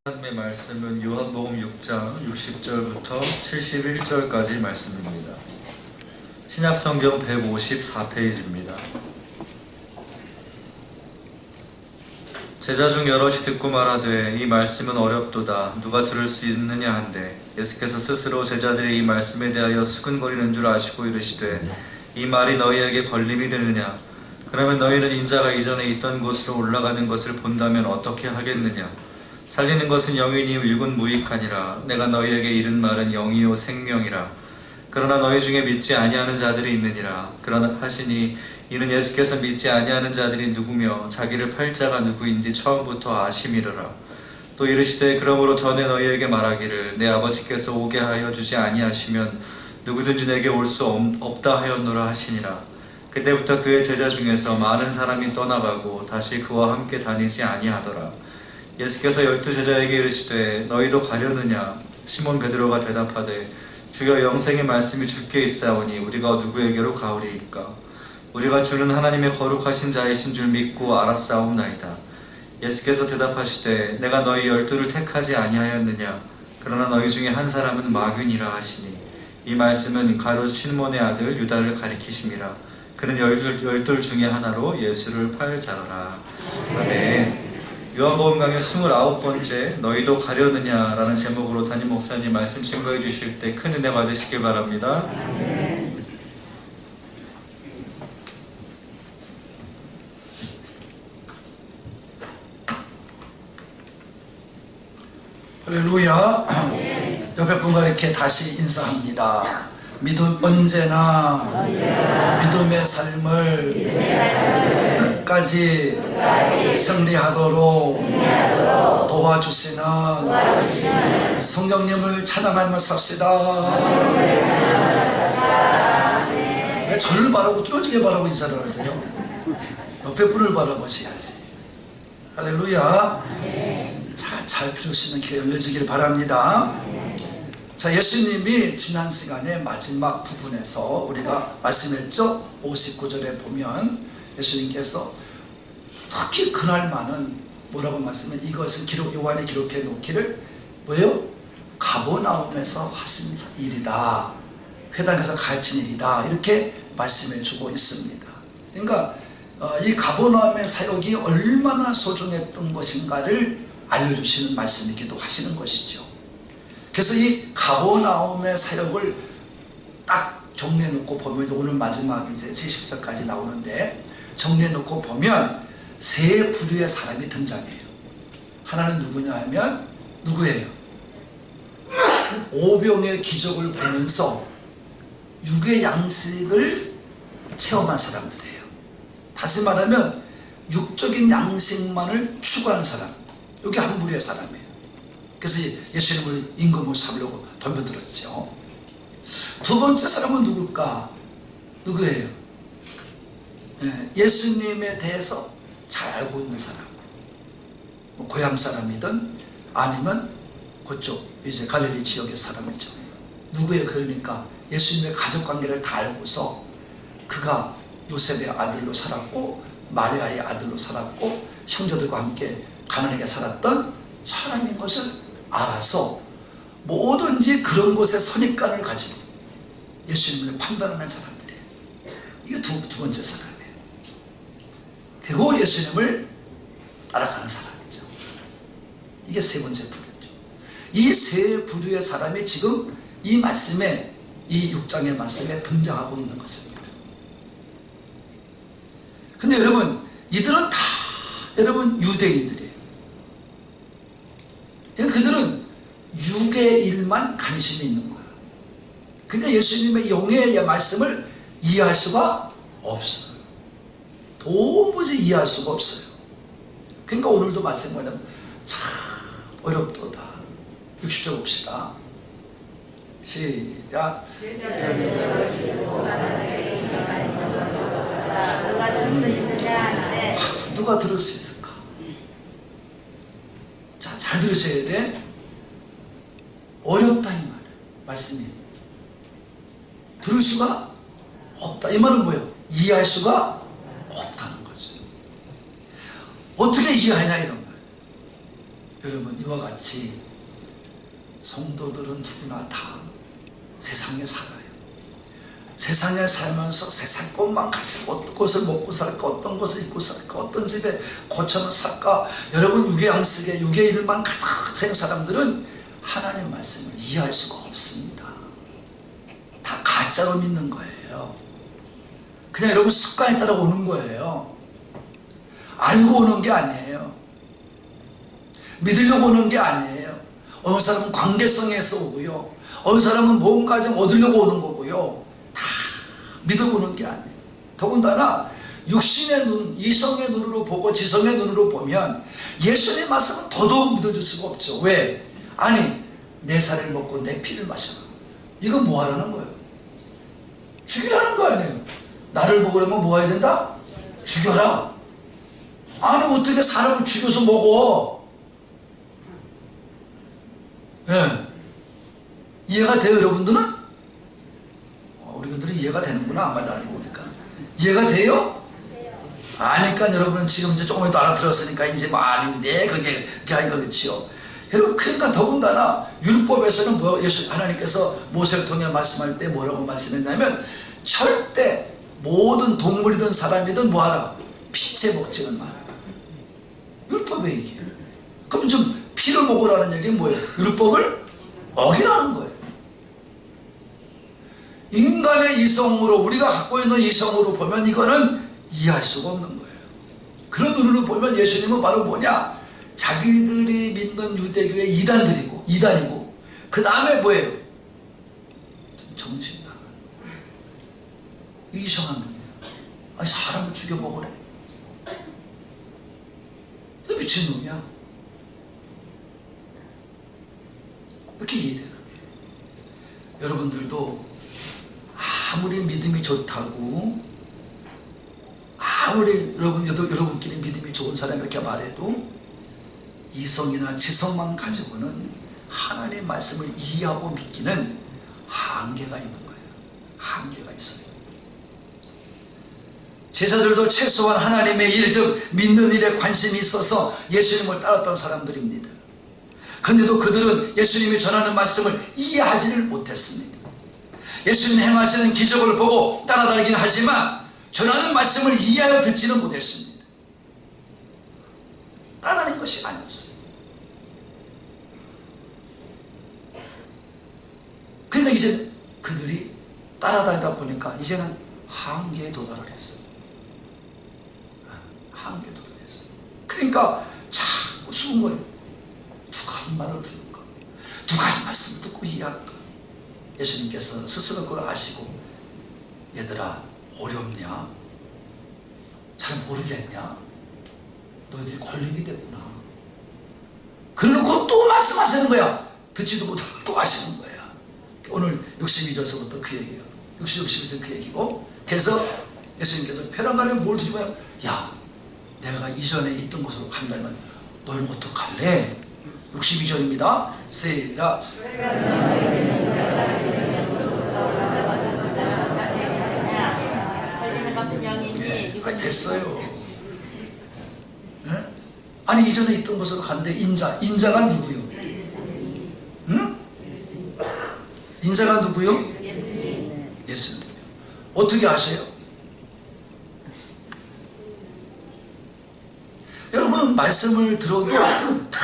하나님의 말씀은 요한복음 6장 60절부터 71절까지 말씀입니다. 신약성경 154페이지입니다. 제자 중 여럿이 듣고 말하되 이 말씀은 어렵도다 누가 들을 수 있느냐 한데 예수께서 스스로 제자들의 이 말씀에 대하여 수근거리는 줄 아시고 이르시되 이 말이 너희에게 걸림이 되느냐 그러면 너희는 인자가 이전에 있던 곳으로 올라가는 것을 본다면 어떻게 하겠느냐 살리는 것은 영이니 육은 무익하니라 내가 너희에게 이른 말은 영이요 생명이라 그러나 너희 중에 믿지 아니하는 자들이 있느니라 그러나 하시니 이는 예수께서 믿지 아니하는 자들이 누구며 자기를 팔 자가 누구인지 처음부터 아심이르라 또 이르시되 그러므로 전에 너희에게 말하기를 내 아버지께서 오게 하여 주지 아니하시면 누구든지 내게 올 수 없다 하였노라 하시니라 그때부터 그의 제자 중에서 많은 사람이 떠나가고 다시 그와 함께 다니지 아니하더라 예수께서 12제자에게 이르시되 너희도 가려느냐 시몬 베드로가 대답하되 주여 영생의 말씀이 주께 있사오니 우리가 누구에게로 가오리이까 우리가 주는 하나님의 거룩하신 자이신 줄 믿고 알았사옵나이다 예수께서 대답하시되 내가 너희 12를 택하지 아니하였느냐 그러나 너희 중에 한 사람은 마귀니라 하시니 이 말씀은 가룟 시몬의 아들 유다를 가리키심이라 그는 12 중에 하나로 예수를 팔 자라. 아멘. 요한복음 강의 29번째 너희도 가려느냐 라는 제목으로 담임 목사님 말씀 증거해 주실 때 큰 은혜 받으시길 바랍니다. 할렐루야. 옆에 분과 이렇게 다시 인사합니다. 믿음 언제나 믿음의 삶을 끝까지 승리하도록 도와주시는 성령님을 찬양하며 삽시다. 왜 저를 바라고 뚫어지게 바라고 인사를 하세요? 옆에 분을 바라보셔야지. 할렐루야. 잘 들으시는 귀가 열려지기를 바랍니다. 자, 예수님이 지난 시간에 마지막 부분에서 우리가 말씀했죠? 59절에 보면 예수님께서 특히 그날만은 뭐라고 말씀해? 이것은 요한이 기록해 놓기를 뭐예요? 가버나움에서 하신 일이다, 회당에서 가르친 일이다, 이렇게 말씀해 주고 있습니다. 그러니까 이 가버나움의 사역이 얼마나 소중했던 것인가를 알려주시는 말씀이기도 하시는 것이죠. 그래서 이 가버나움의 사역을 딱 정리해놓고 보면, 오늘 마지막 이제 70절까지 나오는데 정리해놓고 보면 세 부류의 사람이 등장해요. 하나는 누구냐 하면 누구예요? 오병의 기적을 보면서 육의 양식을 체험한 사람들이에요. 다시 말하면 육적인 양식만을 추구하는 사람, 여기 한 부류의 사람이에요. 그래서 예수님을 임금을 삼으려고 덤벼들었죠. 두 번째 사람은 누굴까? 누구예요? 예수님에 대해서 잘 알고 있는 사람, 뭐 고향 사람이든 아니면 그쪽 이제 갈릴리 지역의 사람이죠. 누구예요? 그러니까 예수님의 가족관계를 다 알고서 그가 요셉의 아들로 살았고 마리아의 아들로 살았고 형제들과 함께 가난하게 살았던 사람인 것을 알아서 뭐든지 그런 곳에 선입관을 가지고 예수님을 판단하는 사람들이에요. 이게 두 번째 사람이에요. 그리고 예수님을 따라가는 사람이죠. 이게 세 번째 부류죠. 이 세 부류의 사람이 지금 이 말씀에, 이 6장의 말씀에 등장하고 있는 것입니다. 근데 여러분, 이들은 다 여러분 유대인들이에요. 그들은 육의 일만 관심이 있는 거예요. 그러니까 예수님의 영의 말씀을 이해할 수가 없어요. 도무지 이해할 수가 없어요. 그러니까 오늘도 말씀 뭐냐면 참 어렵도다. 60절 봅시다. 시작. 누가 들을 수 있을까? 자, 잘 들으셔야 돼. 어렵다 이 말, 말씀이. 들을 수가 없다. 이 말은 뭐예요? 이해할 수가 없다는 거죠. 어떻게 이해하냐 이런 말. 여러분, 이와 같이 성도들은 누구나 다 세상에 살아요. 세상에 살면서 세상 것만 가지고 어떤 것을 먹고 살까, 어떤 것을 입고 살까, 어떤 집에 거처를 살까, 여러분 유괴양식에 유괴일만 가득 차인 사람들은 하나님 말씀을 이해할 수가 없습니다. 다 가짜로 믿는 거예요. 그냥 여러분 습관에 따라 오는 거예요. 알고 오는 게 아니에요. 믿으려고 오는 게 아니에요. 어느 사람은 관계성에서 오고요, 어느 사람은 뭔가 좀 얻으려고 오는 거고요. 다 믿어 오는 게 아니에요. 더군다나 육신의 눈, 이성의 눈으로 보고 지성의 눈으로 보면 예수님의 말씀은 더더욱 믿어줄 수가 없죠. 왜? 아니, 내 살을 먹고 내 피를 마셔라. 이거 뭐 하라는 거예요? 죽이라는 거 아니에요. 나를 먹으려면 뭐 해야 된다? 죽여라. 아니, 어떻게 사람을 죽여서 먹어? 예. 이해가 돼요, 여러분들은? 우리들은 이해가 되는구나. 아마 나를 보니까. 이해가 돼요? 아니까 여러분은 지금 이제 조금이라도 알아들었으니까 이제 뭐 아닌데 그게 아니고 그렇지요. 여러분, 그러니까 더군다나 율법에서는 뭐 예수 하나님께서 모세를 통해 말씀할 때 뭐라고 말씀했냐면 절대 모든 동물이든 사람이든 뭐하라? 피째 먹지는 마라. 율법의 얘기예요. 그럼 좀 피를 먹으라는 얘기는 뭐예요? 율법을 어기라는 거예요. 인간의 이성으로, 우리가 갖고 있는 이성으로 보면 이거는 이해할 수가 없는 거예요. 그런 눈으로 보면 예수님은 바로 뭐냐? 자기들이 믿는 유대교의 이단이고 그 다음에 뭐예요? 정신 나간 이상한 놈이에요. 아니, 사람을 죽여 먹으래. 너 미친놈이야. 이렇게 이해되나? 여러분들도 아무리 믿음이 좋다고, 아무리 여러분끼리 믿음이 좋은 사람이 이렇게 말해도 이성이나 지성만 가지고는 하나님의 말씀을 이해하고 믿기는 한계가 있는 거예요. 한계가 있어요. 제자들도 최소한 하나님의 일, 즉 믿는 일에 관심이 있어서 예수님을 따랐던 사람들입니다. 그런데도 그들은 예수님이 전하는 말씀을 이해하지를 못했습니다. 예수님 행하시는 기적을 보고 따라다니긴 하지만 전하는 말씀을 이해하여 듣지는 못했습니다. 따라다닌 것이 아니었어요. 그러니까 이제 그들이 따라다니다 보니까 이제는 한계에 도달을 했어요. 한계에 도달했어요. 그러니까 자꾸 숨을, 누가 한 말을 들을까? 누가 한 말씀을 듣고 이해할까? 예수님께서 스스로 그걸 아시고, 얘들아, 어렵냐? 잘 모르겠냐? 너희들이 걸림이 됐구나. 그러고 또 말씀하시는 거야. 듣지도 못하고 또 하시는 거야. 오늘 62절서부터 그 얘기예요. 62절 그 얘기고, 그래서 예수님께서 페라말에 뭘 드리고요? 야, 내가 이전에 있던 곳으로 간다면 너희는 어떡할래? 62절입니다. 시작. 아니, 됐어요. 네? 아니, 이전에 있던 곳으로 간대. 인자가 누구요? 응? 인자가 누구요? 예수님. 어떻게 아세요? 여러분, 말씀을 들어도 다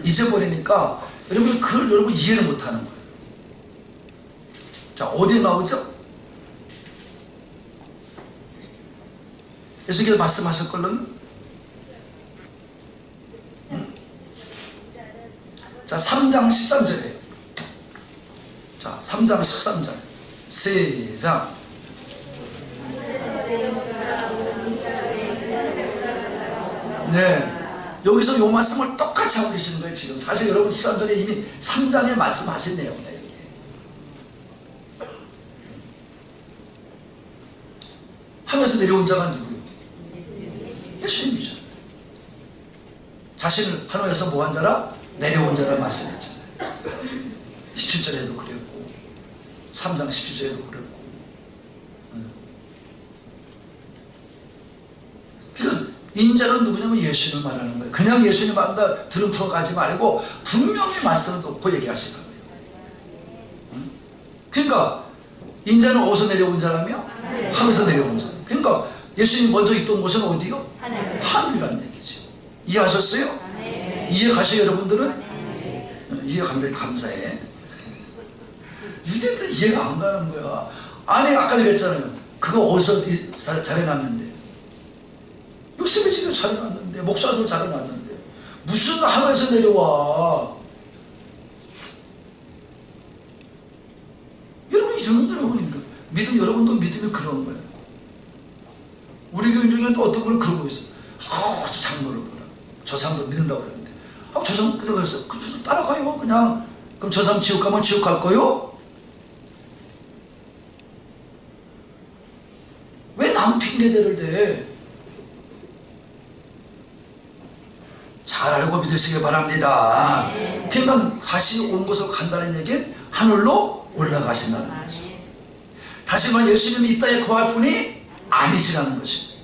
잊어버리니까 여러분 그걸 여러분 이해를 못하는 거예요. 자, 어디에 나오죠? 예수님께서 말씀하실 걸로는, 자, 3장 13절이에요. 자, 3장 13절 시작. 네, 여기서 요 말씀을 똑같이 하고 계시는 거예요. 지금 사실 여러분 시간 전에 이미 3장에 말씀하신 내용이에요. 이게 하면서 내려온 자가 누구예요? 예수님이죠. 자신을 하늘에서 뭐한 자라? 내려온 자라 말씀했잖아요. 17절에도 그랬고 3장 17절에도 그랬고. 그러니까 인자는 누구냐면 예수님을 말하는 거예요. 그냥 예수님 말한다 들은 풀어가지 말고 분명히 말씀을 놓고 얘기하시는 거예요. 응? 그러니까 인자는 어디서 내려온 자라며? 하늘에서 내려온 자. 그러니까 예수님 먼저 있던 곳은 어디요? 하늘이라는 얘기죠. 이해하셨어요? 이해 가시요 여러분들은? 이해 간다니 감사해. 유대인들 이해가 안 가는 거야. 아니 아까 그랬잖아요. 그거 어디서 잘해놨는데, 요셉의 집에 잘해놨는데, 목사도 잘해놨는데 무슨 하늘에서 내려와. 여러분 이런 여러분인가? 믿음, 여러분도 믿음이 그런 거예요. 우리 교인 중에 또 어떤 분은 그런 거 있어요. 저 장로를 보라, 저 사람도 믿는다고 그러는데, 저 사람 그래서 그 사람 따라가요 그냥. 그럼 저 사람 지옥 가면 지옥 갈 거요? 왜 남 핑계대를 대? 잘 알고 믿으시길 바랍니다. 그러니까 다시 온 곳으로 간다는 얘기는 하늘로 올라가신다는 거죠. 다시 말해 예수님이 이 땅에 거할 분이 아니시라는 것입니다.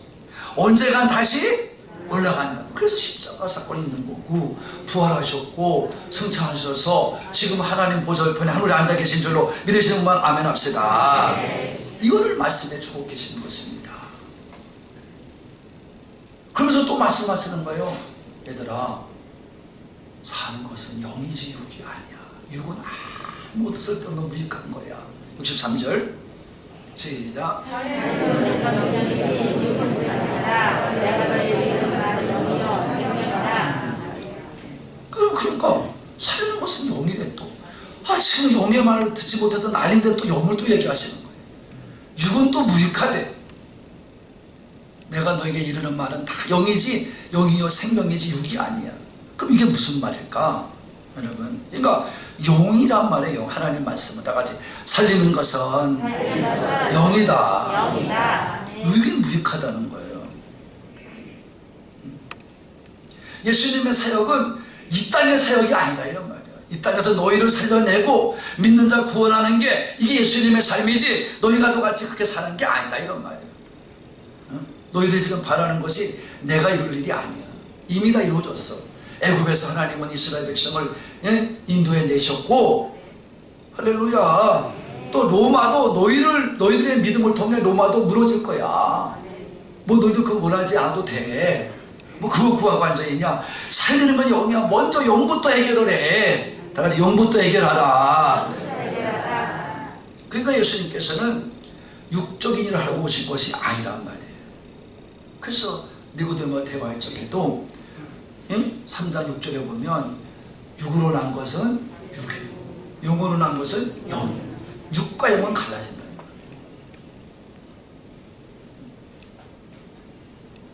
언젠간 다시 올라간다. 그래서 십자가 사건이 있는 거고, 부활하셨고 승천하셔서 지금 하나님 보좌편에 하늘에 앉아 계신 줄로 믿으시는 분만 아멘 합시다. 이거를 말씀해 주고 계시는 것입니다. 그러면서 또 말씀하시는 거예요. 얘들아, 사는 것은 영이지 육이 아니야. 육은 아무것도 쓸데없는 무익한 거야. 63절 시작. 그러니까 살는 것은 영이래. 또 지금 영의 말을 듣지 못해서 난린데 또 영을 또 얘기하시는 거예요. 육은 또 무익하대. 내가 너에게 이르는 말은 다 영이지, 영이요 생명이지 육이 아니야. 그럼 이게 무슨 말일까 여러분? 그러니까 영이란 말이에요. 하나님 말씀은 다 같이 살리는 것은 영이다. 이게 무익하다는 거예요. 예수님의 사역은 이 땅의 사역이 아니다 이런 말이에요. 이 땅에서 너희를 살려내고 믿는 자 구원하는 게 이게 예수님의 삶이지, 너희가 똑같이 그렇게 사는 게 아니다 이런 말이에요. 너희들이 지금 바라는 것이 내가 이룰 일이 아니야. 이미 다 이루어졌어. 애굽에서 하나님은 이스라엘 백성을 인도에 내셨고, 할렐루야. 또 로마도 너희들의 믿음을 통해 로마도 무너질 거야. 뭐 너희도 그거 원하지 않아도 돼. 뭐 그거 구하고 앉아있냐. 살리는 건 영이야. 먼저 영부터 해결을 해. 다 같이 영부터 해결하라. 그러니까 예수님께서는 육적인 일을 하고 오신 것이 아니란 말이에요. 그래서 니고데모와 대화할 적에도 3장 6절에 보면 육으로 난 것은 육이에요, 영으로 난 것은 영이에요. 육과 영은 갈라진다.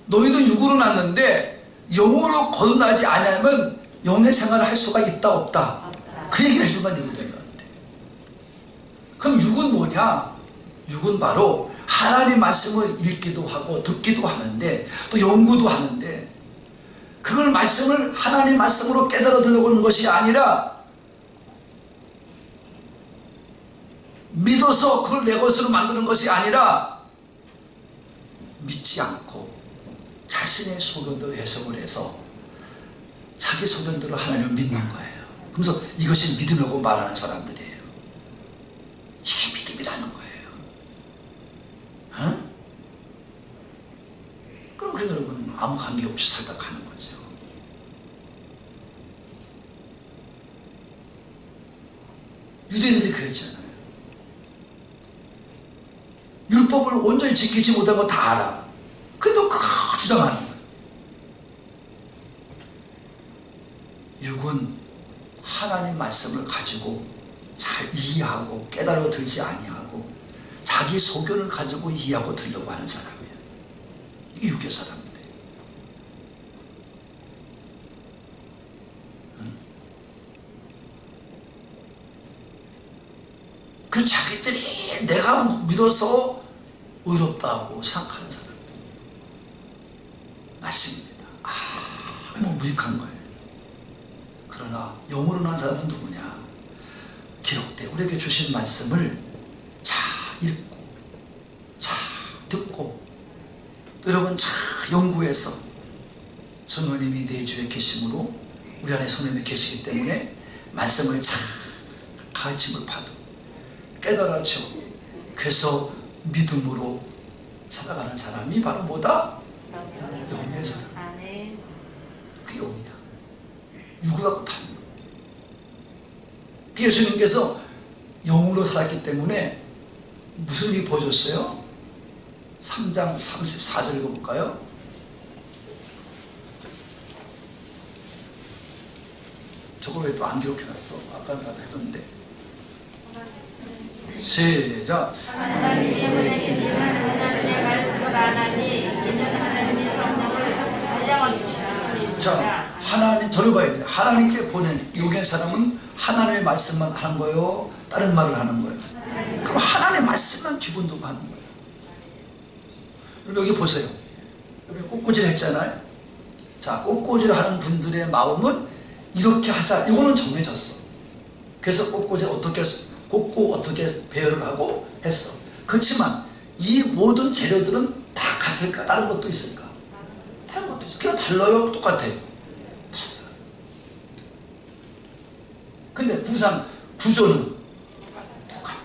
너희는 육으로 났는데 영으로 거듭나지 않으면 영의 생활을 할 수가 있다 없다, 그 얘기를 해준 건 니고데모한테. 그럼 육은 뭐냐? 육은 바로 하나님 말씀을 읽기도 하고 듣기도 하는데 또 연구도 하는데, 그걸 말씀을 하나님 말씀으로 깨달아 들려고 하는 것이 아니라 믿어서 그걸 내 것으로 만드는 것이 아니라 믿지 않고 자신의 소견대로 해석을 해서 자기 소견대로 하나님을 믿는 거예요. 그래서 이것이 믿음이라고 말하는 사람들이에요. 이게 믿음이라는 거예요. 어? 그럼 그 여러분은 아무 관계없이 살다 가는 거죠. 유대인들이 그랬잖아요. 율법을 온전히 지키지 못한 거 다 알아. 그래도 주장하는 거예요. 육은 하나님 말씀을 가지고 잘 이해하고 깨달아 들지 아니하고 자기 소견을 가지고 이해하고 들려고 하는 사람이에요. 이게 육의 사람들이에요. 그 자기들이 내가 믿어서 의롭다고 생각하는 사람들 맞습니다. 뭐 무익한 거예요. 그러나 영으로 난 사람은 누구냐? 기록돼 우리에게 주신 말씀을 잘 읽고 잘 듣고 또 여러분 잘 연구해서 성령님이 내 주에 계심으로 우리 안에 성령님이 계시기 때문에 말씀을 잘 가르침을 받아 깨달아져 그래서 믿음으로 살아가는 사람이 바로 뭐다? 영의 사람. 그게 영이다. 육하고 다른 거. 예수님께서 영으로 살았기 때문에 무슨 일이 벌어졌어요? 3장 34절 읽어볼까요? 저걸 왜 또 안 기록해놨어? 아까 나도 했는데. 시작. 하나님이 보내신 하나님의 말씀을 안 하니 이는 하나님이 성령을 달려갑니다. 자, 하나님, 저를 봐야 돼. 하나님께 보낸 용의 사람은 하나님의 말씀만 하는 거예요? 다른 말을 하는 거예요? 그럼 하나님의 말씀만 기본적으로 하는 거예요. 여러분 여기 보세요. 여러분 꽃꽂이를 했잖아요. 자, 꽃꽂이를 하는 분들의 마음은 이렇게 하자. 이거는 정해졌어. 그래서 꽃꽂이를 어떻게 꽂고 어떻게 배열을 하고 했어. 그렇지만 이 모든 재료들은 다 같을까? 다른 것도 있을까? 다른 것도 있어. 그냥 달라요? 똑같아요. 달라요. 근데 구조는 똑같아요.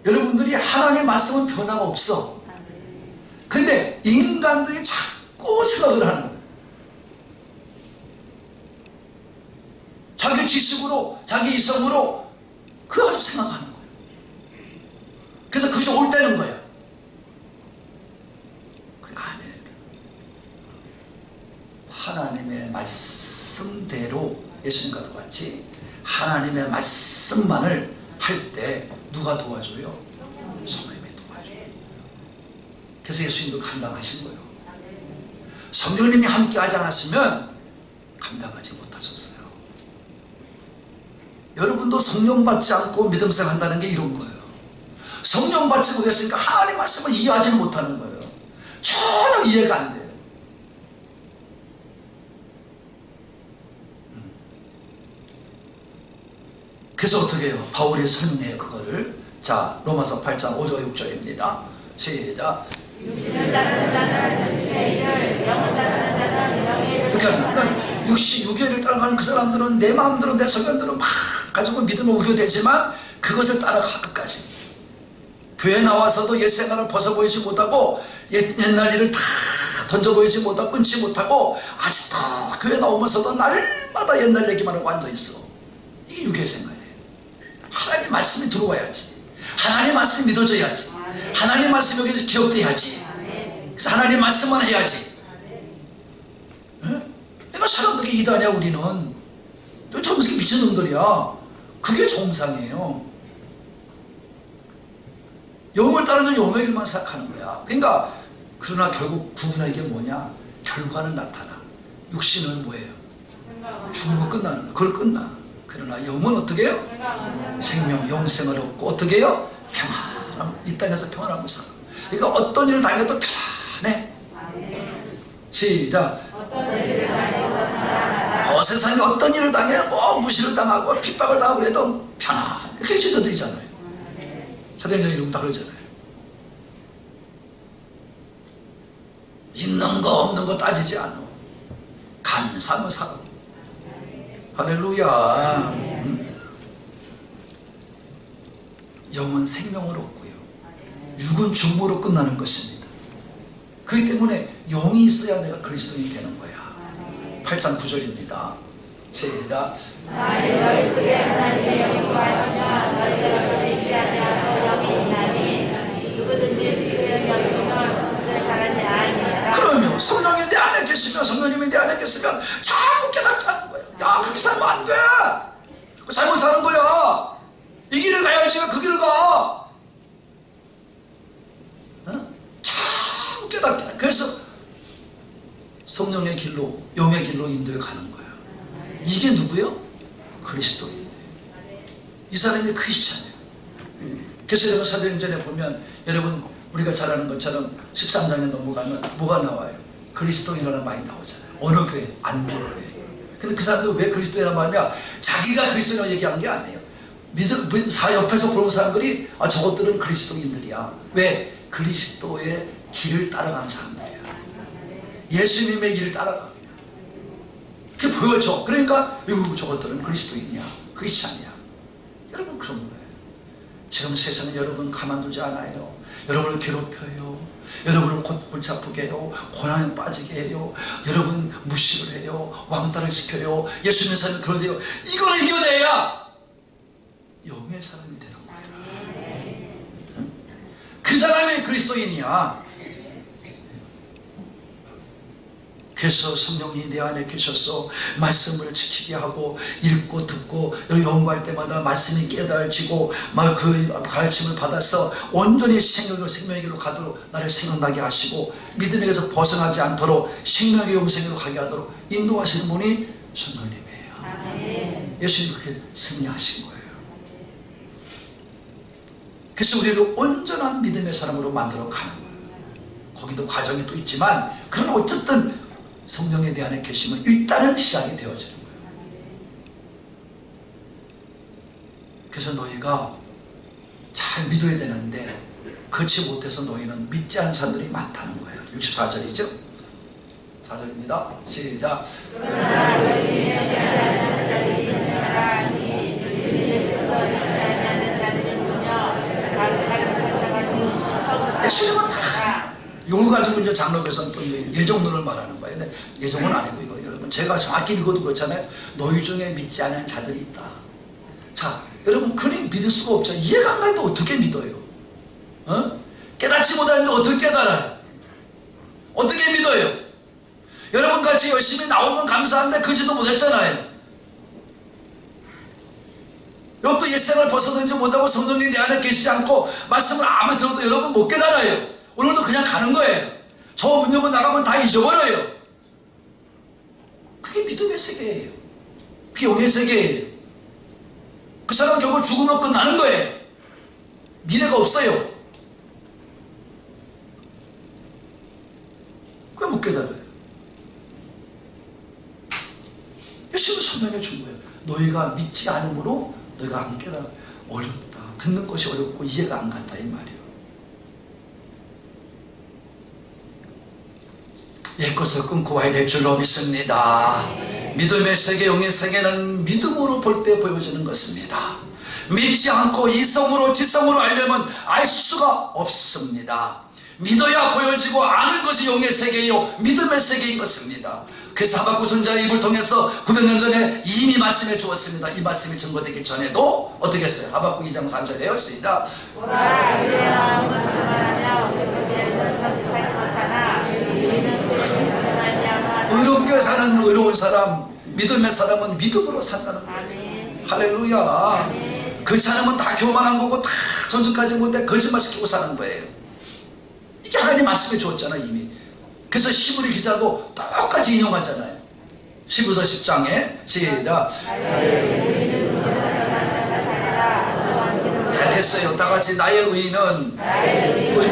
여러분들이 하나님의 말씀은 변화가 없어. 근데 인간들이 자꾸 생각을 하는 거예요. 자기 지식으로, 자기 이성으로 그거 가지고 생각하는 거예요. 그래서 그것이 옳다는 거예요. 그게 아니에요. 하나님의 말씀대로 예수님과 똑같이 하나님의 말씀만을 할 때 누가 도와줘요? 성령님이 도와줘요. 그래서 예수님도 감당하신 거예요. 성령님이 함께 하지 않았으면 감당하지 못하셨어요. 여러분도 성령 받지 않고 믿음 생활한다는 게 이런 거예요. 성령 받지 못했으니까 하나님 말씀을 이해하지 못하는 거예요. 전혀 이해가 안 돼요. 그래서 어떻게 해요? 바울이 설명해요, 그거를. 자, 로마서 8장 5절 6절입니다. 시작. 그러니까 육의를 따라가는 그 사람들은 내 마음대로 내 소견대로 막 가지고 믿음을 우겨대지만 그것을 따라가 끝까지. 교회 나와서도 옛 생활을 벗어보이지 못하고 옛날 일을 다 던져보이지 못하고 끊지 못하고 아직도 교회 나오면서도 날마다 옛날 얘기만 하고 앉아있어. 이게 육의 생활이에요. 하나님 말씀이 들어와야지. 하나님 말씀이 믿어져야지. 하나님 말씀이 여기서 기억돼야지. 그래서 하나님 말씀만 해야지. 그러니까 사람들이 이다냐 우리는. 또 점스럽게 미친놈들이야. 그게 정상이에요. 영을 따르는 영의 일만 생각하는 거야. 그러니까 그러나 결국 구분할 게 뭐냐? 결과는 나타나. 육신은 뭐예요? 죽으면 끝나는 거야. 그걸 끝나. 그러나 영은 어떻게 해요? 생명, 영생을 얻고 어떻게 해요? 평안. 이 땅에서 평안하고 살아. 그러니까 어떤 일을 당해도 편안해. 시작. 세상에 어떤 일을 당해 뭐 무시를 당하고 핍박을 당하고 그래도 편안. 그게 제자들이잖아요. 사도행전 이런 다 그러잖아요. 있는 거 없는 거 따지지 않아. 감사하며 살아. 할렐루야. 영은 생명을 얻고요. 육은 죽음으로 끝나는 것입니다. 그렇기 때문에 영이 있어야 내가 그리스도인이 되는 거야. 8장 9절입니다. 시작. 너희 속에 하나님의 영이 거하시나 너희가 의지하지 않고 영이 있나니 누구든지 주의 영이면 그를 바라지 아니하라. 그러면 성령이 내 안에 계시면 성령님이 내 안에 계시면 자꾸 깨닫게 하는 거야. 야, 그렇게 살면 안 돼. 잘못 사는 거야. 이 길을 가야지 왜 그 길을 가. 자꾸 깨닫게 해. 그래서 성령의 길로 영의 길로 인도해 가는 거야. 이게 누구요? 그리스도인. 이 사람이 크리스찬이에요. 그래서 제가 사도행전에 보면 여러분 우리가 잘 아는 것처럼 13장에 넘어가면 뭐가 나와요? 그리스도인이라는 말이 나오잖아요. 어느 교회? 안디옥교회. 근데 그 사람들 왜 그리스도인이라는 말이냐? 자기가 그리스도인이라고 얘기한 게 아니에요. 옆에서 보는 사람들이 저것들은 그리스도인들이야. 왜? 그리스도의 길을 따라가는 사람들이야. 예수님의 길을 따라가. 그게 보여져. 그러니까 저것들은 그리스도인이야, 크리스찬이야. 여러분 그런 거예요. 지금 세상은 여러분 가만두지 않아요. 여러분을 괴롭혀요. 여러분을 골치 아프게 해요. 고난에 빠지게 해요. 여러분 무시를 해요. 왕따를 시켜요. 예수님 사람이 그런데요, 이걸 이겨내야 영의 사람이 되는 거예요. 응? 그 사람이 그리스도인이야. 그래서 성령이 내 안에 계셔서 말씀을 지키게 하고, 읽고 듣고 연구할 때마다 말씀이 깨달아지고 그 가르침을 받아서 온전히 생명의 길로 가도록 나를 생각나게 하시고, 믿음에서 벗어나지 않도록 생명의 영생으로 가게 하도록 인도하시는 분이 성령님이에요. 예수님 그렇게 승리하신 거예요. 그래서 우리를 온전한 믿음의 사람으로 만들어 가는 거예요. 거기도 과정이 또 있지만, 그러나 어쨌든 성령에 대한 계심은 일단은 시작이 되어지는 거예요. 그래서 너희가 잘 믿어야 되는데 그렇지 못해서 너희는 믿지 않는 사람들이 많다는 거예요. 64절이죠? 4절입니다. 시작. 예수님은 다 용을 가지고 이제 장로교사는 또 예정론을 말하는 거예요. 근데 예정은 아니고, 이거 여러분 제가 정확히 읽어도 그렇잖아요. 너희 중에 믿지 않는 자들이 있다. 자, 여러분 그니 믿을 수가 없잖아요. 이해가 안 가는데 어떻게 믿어요? 깨닫지 못하는데 어떻게 깨달아요? 어떻게 믿어요? 여러분 같이 열심히 나오면 감사한데 그지도 못했잖아요. 여러분도 옛생활 벗어나지 못하고 성령님 내 안에 계시지 않고 말씀을 아무리 들어도 여러분 못 깨달아요. 오늘도 그냥 가는 거예요. 저 문 열고 나가면 다 잊어버려요. 그게 믿음의 세계예요. 그게 영의 세계예요. 그 사람은 결국 죽음으로 끝나는 거예요. 미래가 없어요. 왜 못 깨달아요? 예수님은 설명해 준 거예요. 너희가 믿지 않으므로 너희가 안 깨달아. 어렵다. 듣는 것이 어렵고 이해가 안 간다 이 말이에요. 옛것을 끊고 와야 될 줄로 믿습니다. 믿음의 세계, 영의 세계는 믿음으로 볼 때 보여지는 것입니다. 믿지 않고 이성으로 지성으로 알려면 알 수가 없습니다. 믿어야 보여지고 아는 것이 영의 세계요 믿음의 세계인 것입니다. 그래서 하박국 선지자의 입을 통해서 900년 전에 이미 말씀해 주었습니다. 이 말씀이 증거되기 전에도 어떻게 했어요? 하박국 2장 4절에요. 시작. 의롭게 사는 의로운 사람, 믿음의 사람은 믿음으로 산다는 거예요. 할렐루야. 그렇지 않으면 다 교만한 거고 다 존중까지 못해 거짓말시키고 사는 거예요. 이게 하나님 말씀해 주었잖아요 이미. 그래서 히브리 기자도 똑같이 인용하잖아요. 히브리서 10장에 시작. 다 됐어요. 다 같이 나의 의인은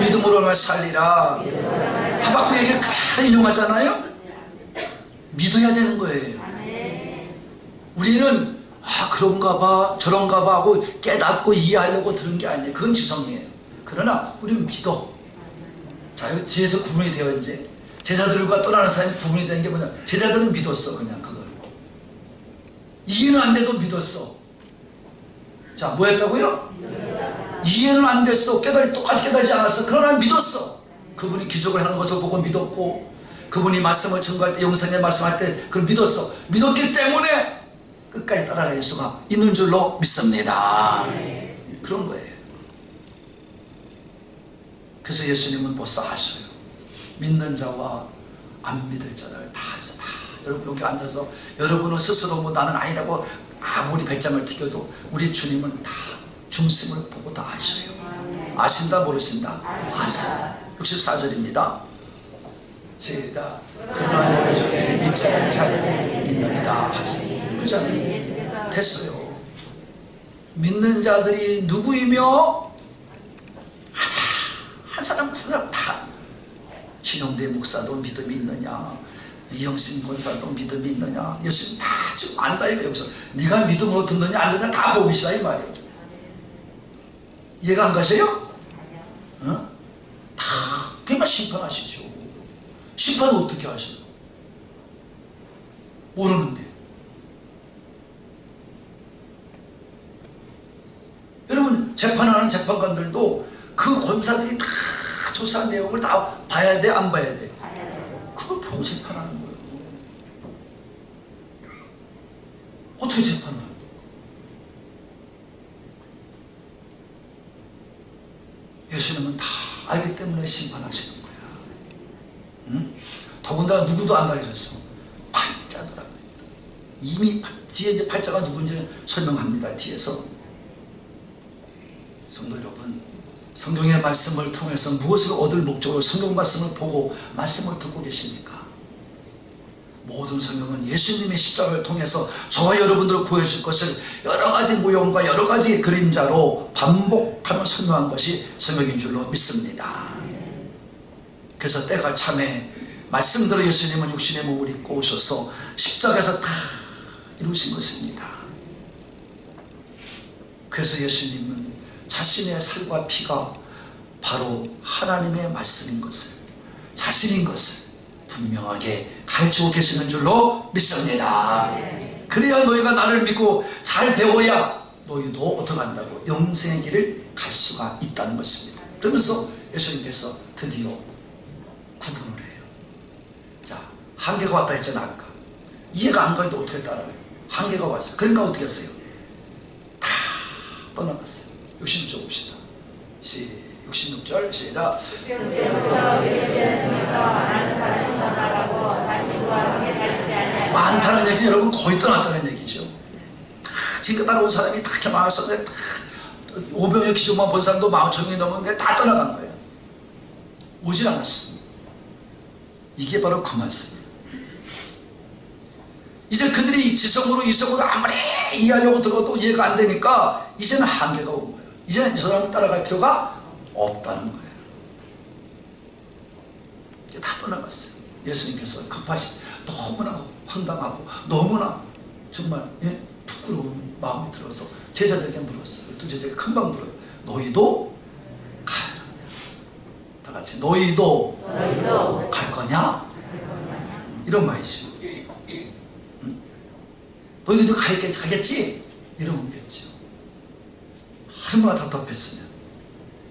믿음으로만 살리라. 하박국 얘기를 그대로 인용하잖아요. 믿어야 되는 거예요. 우리는 그런가 봐 저런가 봐 하고 깨닫고 이해하려고 들은 게 아니에요. 그건 지성이에요. 그러나 우리는 믿어. 자, 여기 뒤에서 구분이 되어 이제 제자들과 떠나는 사람이 구분이 되는 게 뭐냐, 제자들은 믿었어. 그냥 그걸 이해는 안 돼도 믿었어. 자, 뭐 했다고요? 이해는 안 됐어. 똑같이 깨달지 않았어. 그러나 믿었어. 그분이 기적을 하는 것을 보고 믿었고, 그분이 말씀을 증거할 때, 영생의 말씀할 때 그걸 믿었어. 믿었기 때문에 끝까지 따라갈 수가 있는 줄로 믿습니다. 그런 거예요. 그래서 예수님은 벌써 하셔요. 믿는 자와 안 믿을 자를 다 해서 다 여러분 여기 앉아서 여러분은 스스로 뭐 나는 아니라고 아무리 배짱을 튀겨도 우리 주님은 다 중심을 보고 다 아셔요. 아신다 모르신다? 아신다. 64절입니다. 시작. 그러나 너희 중에 믿지 않는 자들이 있느니라 하세요. 그잖아요. 됐어요. 믿는 자들이 누구이며 한 사람 다 신용대 목사도 믿음이 있느냐, 이영신 권사도 믿음이 있느냐, 예수님 다 지금 안다 이거. 여기서 네가 믿음으로 듣느냐 안 듣느냐 다 보이시라 이 말이에요. 이해가 안 가세요? 어? 다 심판은 어떻게 하셔요? 모르는데. 여러분, 재판하는 재판관들도 그 검사들이 다 조사한 내용을 다 봐야 돼, 안 봐야 돼? 그걸 보고 재판하는 거예요. 어떻게 재판을 해요? 예수님은 다 알기 때문에 심판하시는 거야. 응? 더군다나 누구도 안 가르쳤어. 팔자더라고요. 이미 뒤에 이제 팔자가 누군지 설명합니다. 뒤에서. 성도 여러분, 성경의 말씀을 통해서 무엇을 얻을 목적으로 성경 말씀을 보고 말씀을 듣고 계십니까? 모든 성경은 예수님의 십자가를 통해서 저와 여러분들을 구해줄 것을 여러 가지 모형과 여러 가지 그림자로 반복하며 설명한 것이 성경인 줄로 믿습니다. 그래서 때가 참에 말씀대로 예수님은 육신의 몸을 입고 오셔서 십자가에서 다 이루신 것입니다. 그래서 예수님은 자신의 살과 피가 바로 하나님의 말씀인 것을, 자신인 것을 분명하게 가르치고 계시는 줄로 믿습니다. 그래야 너희가 나를 믿고 잘 배워야 너희도 어떻게 한다고? 영생의 길을 갈 수가 있다는 것입니다. 그러면서 예수님께서 드디어 구분을 해요. 자, 한계가 왔다 했잖아 아까. 이해가 안 가는데 어떻게 따라요? 한계가 왔어요. 그러니까 어떻게 했어요? 다 떠나갔어요. 66절 봅시다. 66절 시작. 많다는 얘기는 여러분 거의 떠났다는 얘기죠. 다 지금 따라온 사람이 다 이렇게 많았어서 다 5병의 기적만 본 사람도 40,000명이 넘었는데 다 떠나간 거예요. 오질 않았습니다. 이게 바로 그 말씀이에요. 이제 그들이 지성으로 이성으로 아무리 이해하려고 들어도 이해가 안 되니까 이제는 한계가 온 거예요. 이제는 저 사람을 따라갈 필요가 없다는 거예요. 이제 다 떠나갔어요. 예수님께서 급하시, 너무나 황당하고 너무나 정말 부끄러운 마음이 들어서 제자들에게 물었어요. 또 제자가 금방 물어요. 너희도 가야 한다. 다 같이 너희도 갈 거냐? 이런 말이죠. 너희들도 가겠지? 이런 거겠죠. 얼마나 답답했으면.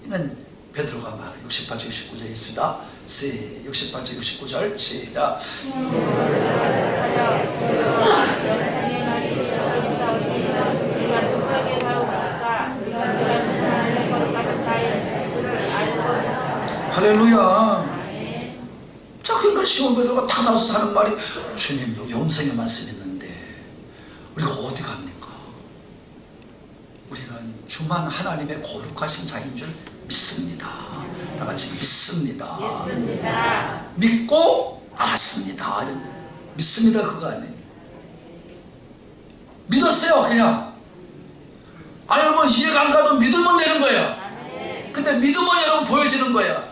이는 베드로가 말해 68절 69절에 있습니다. 68절 69절 시작. 할렐루야. 자, 그러니까 시몬 베드로가 다 나서서 하는 말이, 주님 여기 영생의 말씀이 있는데 우리가 어디 갑니까? 우리는 주만 하나님의 거룩하신 자인 줄 믿습니다. 다 같이 믿습니다. 믿고 알았습니다. 믿습니다 그거 아니에요. 믿었어요 그냥. 아니 뭐 이해가 안 가도 믿으면 되는 거야. 근데 믿으면 여러분 보여지는 거야.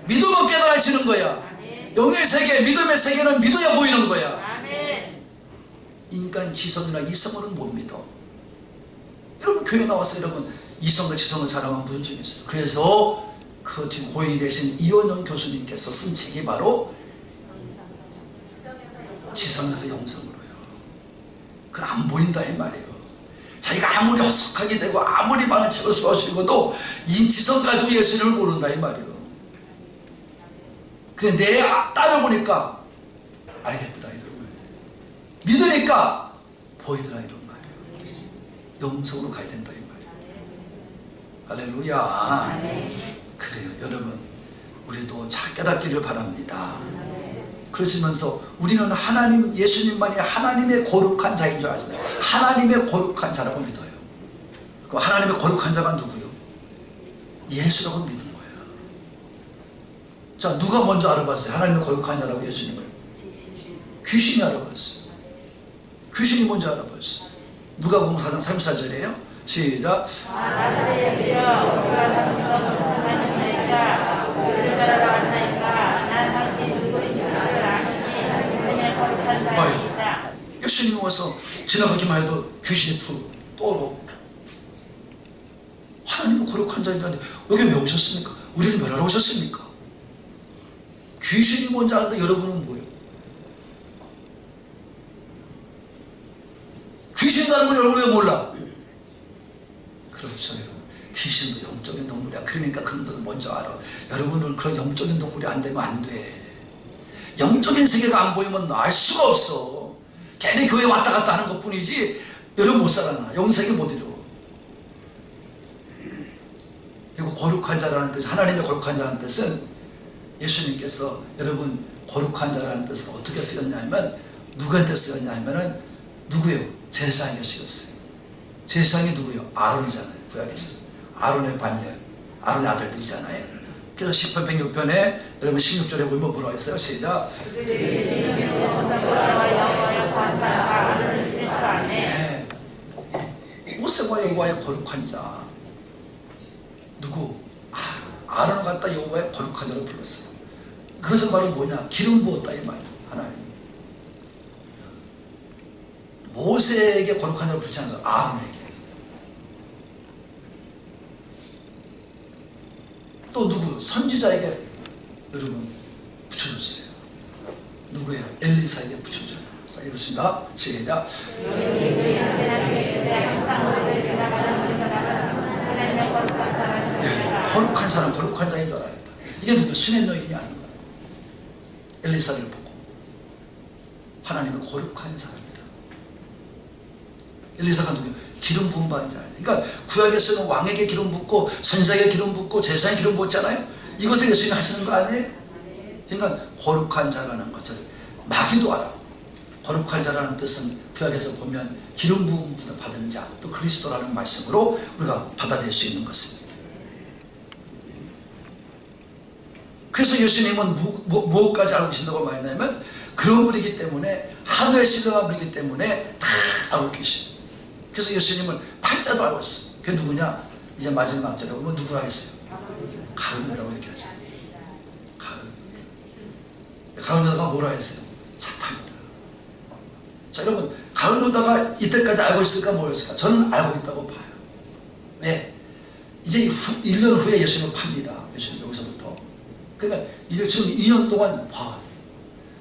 믿으면 깨달아지는 거야. 영의 세계, 믿음의 세계는 믿어야 보이는 거야. 인간 지성이나 이성으로는 못 믿어. 여러분 교회 나와서 여러분 이성과 지성을 자랑한 분 중에 있어요. 그래서 그 지금 고인이 되신 이원영 교수님께서 쓴 책이 바로 지성에서 영성으로요. 그건 안 보인다 이 말이에요. 자기가 아무리 헛속하게 되고 아무리 많은 책을 수고하시고도 이 지성 가지고 예수님을 모른다 이 말이에요. 근데 내 따져보니까 알겠더라 이런 거예요. 믿으니까 보이더라 이런 말이에요. 영성으로 가야 된다 이 말이에요. 할렐루야. 그래요 여러분, 우리도 잘 깨닫기를 바랍니다. 그러시면서 우리는 하나님, 예수님만이 하나님의 거룩한 자인 줄 아시나요? 하나님의 거룩한 자라고 믿어요. 그 하나님의 거룩한 자가 누구요? 예수라고 믿는 거예요. 자, 누가 먼저 알아봤어요? 하나님의 거룩한 자라고 예수님을? 귀신이 알아봤어요. 귀신이 먼저 알아봤어요. 누가복음 4장 34절이에요. 시작. 예수님이 와서 지나가기만 해도 귀신이 떠오르고, 하나님은 거룩한 자인 줄 아는데 여기 왜 오셨습니까? 우리를 멸하러 오셨습니까? 귀신이 뭔지 아는데 여러분은 뭐예요? 귀신 가는 걸 여러분 왜 몰라? 그렇죠, 여러분. 귀신도 영적인 동물이야. 그러니까 그런 것을 먼저 알아. 여러분은 그런 영적인 동물이 안 되면 안 돼. 영적인 세계가 안 보이면 알 수가 없어. 괜히 교회 왔다 갔다 하는 것 뿐이지 여러분 못 살아나. 영세계 못 이루어. 그리고 거룩한 자라는 뜻, 하나님의 거룩한 자라는 뜻은 예수님께서 여러분 거룩한 자라는 뜻은 어떻게 쓰였냐면 누구한테 쓰였냐면은 누구예요? 제사장에게 쓰였어요. 제사장이 누구예요? 아론이잖아요. 구약에서 아론의 반열, 아론의 아들들이잖아요. 그래서 10편 106편에 여러분 16절에 보면 뭐라고 했어요? 시작. 네. 모세와 여호와의 거룩한 자 누구? 아론을 갖다 여호와의 거룩한 자로 불렀어요. 그것은 바로 뭐냐? 기름 부었다 이 말이에요. 하나님 모세에게 거룩한 자로 부르지 않아서 아론에게. 또 누구? 선지자에게 여러분 붙여줬어요. 누구예요? 엘리사에게 붙여줘요. 자, 읽습니다. 시작. 거룩한 사람, 거룩한 자인 줄 알아야 돼. 이게 누구? 신의 여인이 아닌 거야. 엘리사를 보고 하나님은 거룩한 사람이다. 엘리사가 누구야? 기름 부은 바 자예요. 그러니까 구약에서는 왕에게 기름 붓고 선지자에게 기름 붓고 제사장에 기름 부었잖아요. 이것을 예수님이 하시는 거 아니에요? 그러니까 거룩한 자라는 것을 마귀도 알아. 거룩한 자라는 뜻은 구약에서 보면 기름 부음 받은 자, 또 그리스도라는 말씀으로 우리가 받아들일 수 있는 것입니다. 그래서 예수님은 무엇까지 알고 계신다고 말했냐면 그런 분이기 때문에 하늘의 신령한 분이기 때문에 다 알고 계셔요. 그래서 예수님은 팔자도 알고 있어요. 그게 누구냐? 이제 마지막 절에 보면 누구라 했어요? 가룟이라고 얘기하죠. 가룟유다가 뭐라 했어요? 사탄이다. 자, 여러분 가룟유다가 이때까지 알고 있을까 뭐였을까? 저는 알고 있다고 봐요. 왜? 이제 1년 후에 예수님을 팝니다. 예수님 여기서부터. 그러니까 지금 2년 동안 봐왔어요.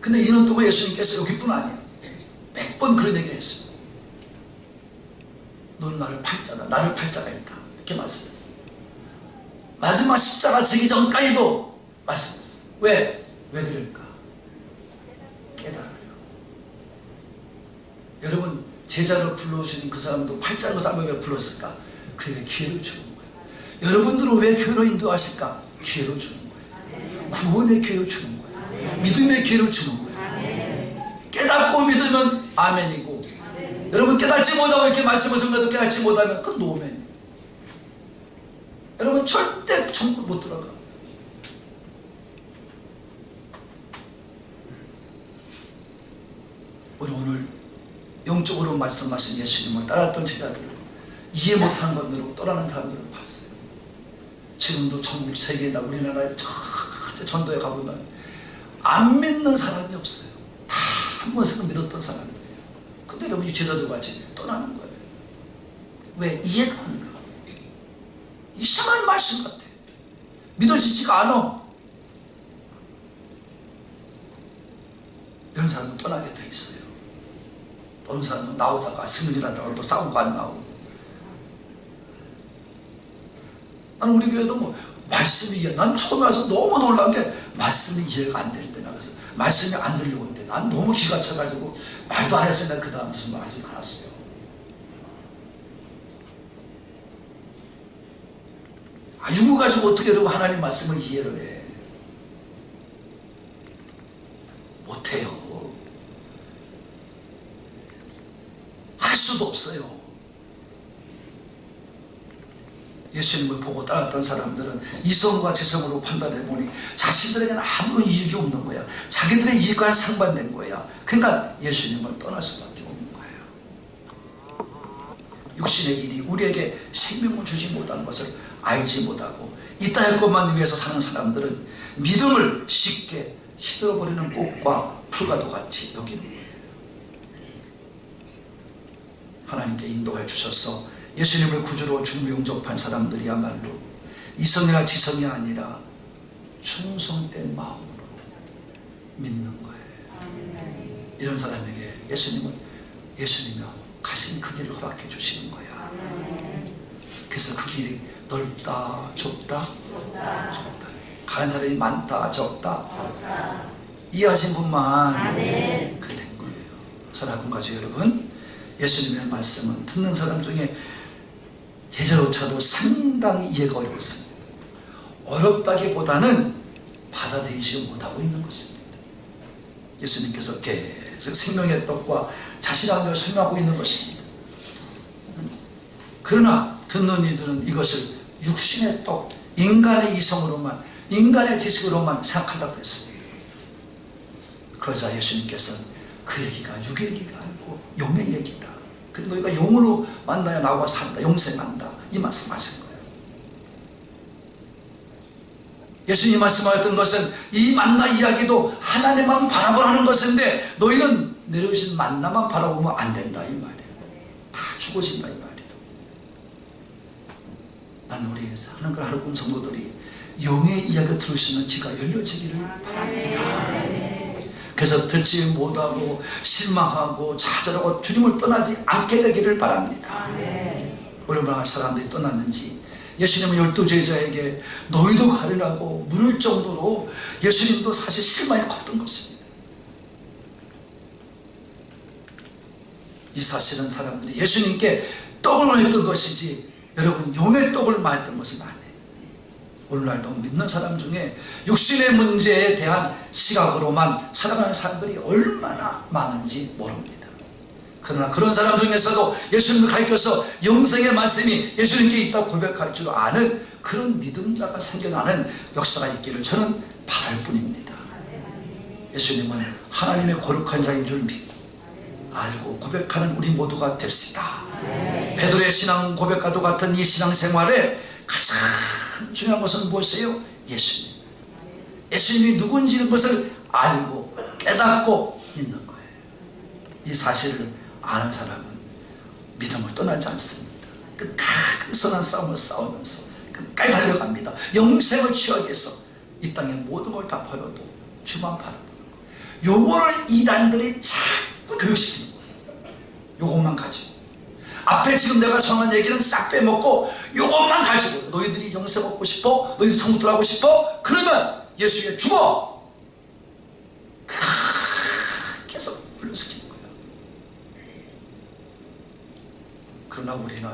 근데 2년 동안 예수님께서 여기뿐 아니에요. 100번 그런 얘기를 했어요. 넌 나를 팔자다. 나를 팔자가 있다. 이렇게 말씀했어요. 마지막 십자가 지기 전까지도 말씀했어요. 왜? 왜 그럴까? 깨달아요. 여러분 제자로 불러오신 그 사람도 팔자로 사람을 왜 불렀을까? 그에게 기회를 주는 거예요. 여러분들은 왜 교회로 인도하실까? 기회를 주는 거예요. 구원의 기회를 주는 거예요. 믿음의 기회를 주는 거예요. 깨닫고 믿으면 아멘이고, 여러분 깨닫지 못하고 이렇게 말씀을 전해도 깨닫지 못하면 그건 노멘이에요. 여러분 절대 천국 못 들어가. 우리 오늘 영적으로 말씀하신 예수님을 따랐던 제자들을 이해 못하는 것으로 떠나는 사람들을 봤어요. 지금도 전국 세계나 우리나라에 전도에 가보면 안 믿는 사람이 없어요. 다 한 번씩은 믿었던 사람들이에요. 근데 여러분 이 제자들 같이 떠나는 거예요. 왜? 이해가 안 가. 이상한 말씀 같아. 믿어지지가 않아. 이런 사람은 떠나게 돼 있어요. 어떤 사람은 나오다가 승리하다가 또 싸우고 안 나오고. 나는 우리 교회도 뭐 말씀이 난 처음에 와서 너무 놀란 게 말씀이 이해가 안 되는데, 나가서 말씀이 안 들려오는데 난 너무 기가 차가지고 말도 안 했으면 그 다음 무슨 말 하지 않았어요. 이거 가지고 어떻게 여러분 하나님 말씀을 이해를 해? 못해요. 할 수도 없어요. 예수님을 보고 따랐던 사람들은 이성과 지성으로 판단해보니 자신들에게는 아무런 이익이 없는 거야. 자기들의 이익과 상반된 거야. 그러니까 예수님을 떠날 수밖에 없는 거예요. 육신의 일이 우리에게 생명을 주지 못한 것을 알지 못하고 이 땅의 것만 위해서 사는 사람들은 믿음을 쉽게 시들어버리는 꽃과 풀과도 같이 여기는 거예요. 하나님께 인도해 주셔서 예수님을 구주로 주님을 영접한 사람들이야말로 이성이나 지성이 아니라 충성된 마음으로 믿는 거예요. 이런 사람에게 예수님이 가신 그 길을 허락해 주시는 거야. 그래서 그 길이 넓다 좁다 좁다, 가는 사람이 많다 적다, 이해하신 분만 그게 된 거예요. 사랑하는 가족 여러분, 예수님의 말씀은 듣는 사람 중에 제자조차도 상당히 이해가 어려웠습니다. 어렵다기보다는 받아들이지 못하고 있는 것입니다. 예수님께서 계속 생명의 떡과 자신의 설명하고 있는 것입니다. 그러나 듣는 이들은 이것을 육신의 떡, 인간의 이성으로만, 인간의 지식으로만 생각하려고 했습니다. 그러자 예수님께서는 그 얘기가 육의 얘기가 아니고 영의 얘기다. 그리고 너희가 영으로 만나야 나와 산다, 영생한다, 이 말씀하신 거예요. 예수님이 말씀하셨던 것은 이 만나 이야기도 하나님만 바라보라는 것인데 너희는 내려오신 만나만 바라보면 안 된다, 이 말이에요. 다 죽어진다, 이 말이에요. 나는 우리 하나님과 하루꿈 성도들이 영의 이야기를 들을 수 있는 귀가 열려지기를 바랍니다. 그래서 듣지 못하고 실망하고 좌절하고 주님을 떠나지 않게 되기를 바랍니다. 얼마나 사람들이 떠났는지 예수님은 12제자에게 너희도 가리라고 물을 정도로 예수님도 사실 실망이 컸던 것입니다. 이 사실은 사람들이 예수님께 떡을 원했던 것이지 여러분 영의 떡을 말했던 것은 아니에요. 오늘날도 믿는 사람 중에 육신의 문제에 대한 시각으로만 살아가는 사람들이 얼마나 많은지 모릅니다. 그러나 그런 사람 중에서도 예수님을 가르쳐서 영생의 말씀이 예수님께 있다고 고백할 줄 아는 그런 믿음자가 생겨나는 역사가 있기를 저는 바랄 뿐입니다. 예수님은 하나님의 거룩한 자인 줄 믿고 알고 고백하는 우리 모두가 됩시다. 베드로의 신앙 고백과도 같은 이 신앙생활에 가장 중요한 것은 무엇이에요? 예수님. 예수님이 누군지 것을 알고 깨닫고 믿는 거예요. 이 사실을 아는 사람은 믿음을 떠나지 않습니다. 끝까지 선한 싸움을 싸우면서 끝까지 달려갑니다. 영생을 취하기 위해서 이 땅의 모든 걸 다 버려도 주만 바라보는 거예요. 요거를 이단들이 자꾸 교육시키는 거예요. 요것만 가지고 앞에 지금 내가 전한 얘기는 싹 빼먹고 요것만 가지고 너희들이 영생 얻고 싶어? 너희들 천국 들어가고 싶어? 그러면 예수에 죽어! 계속 훈련시키는 거예요. 그러나 우리는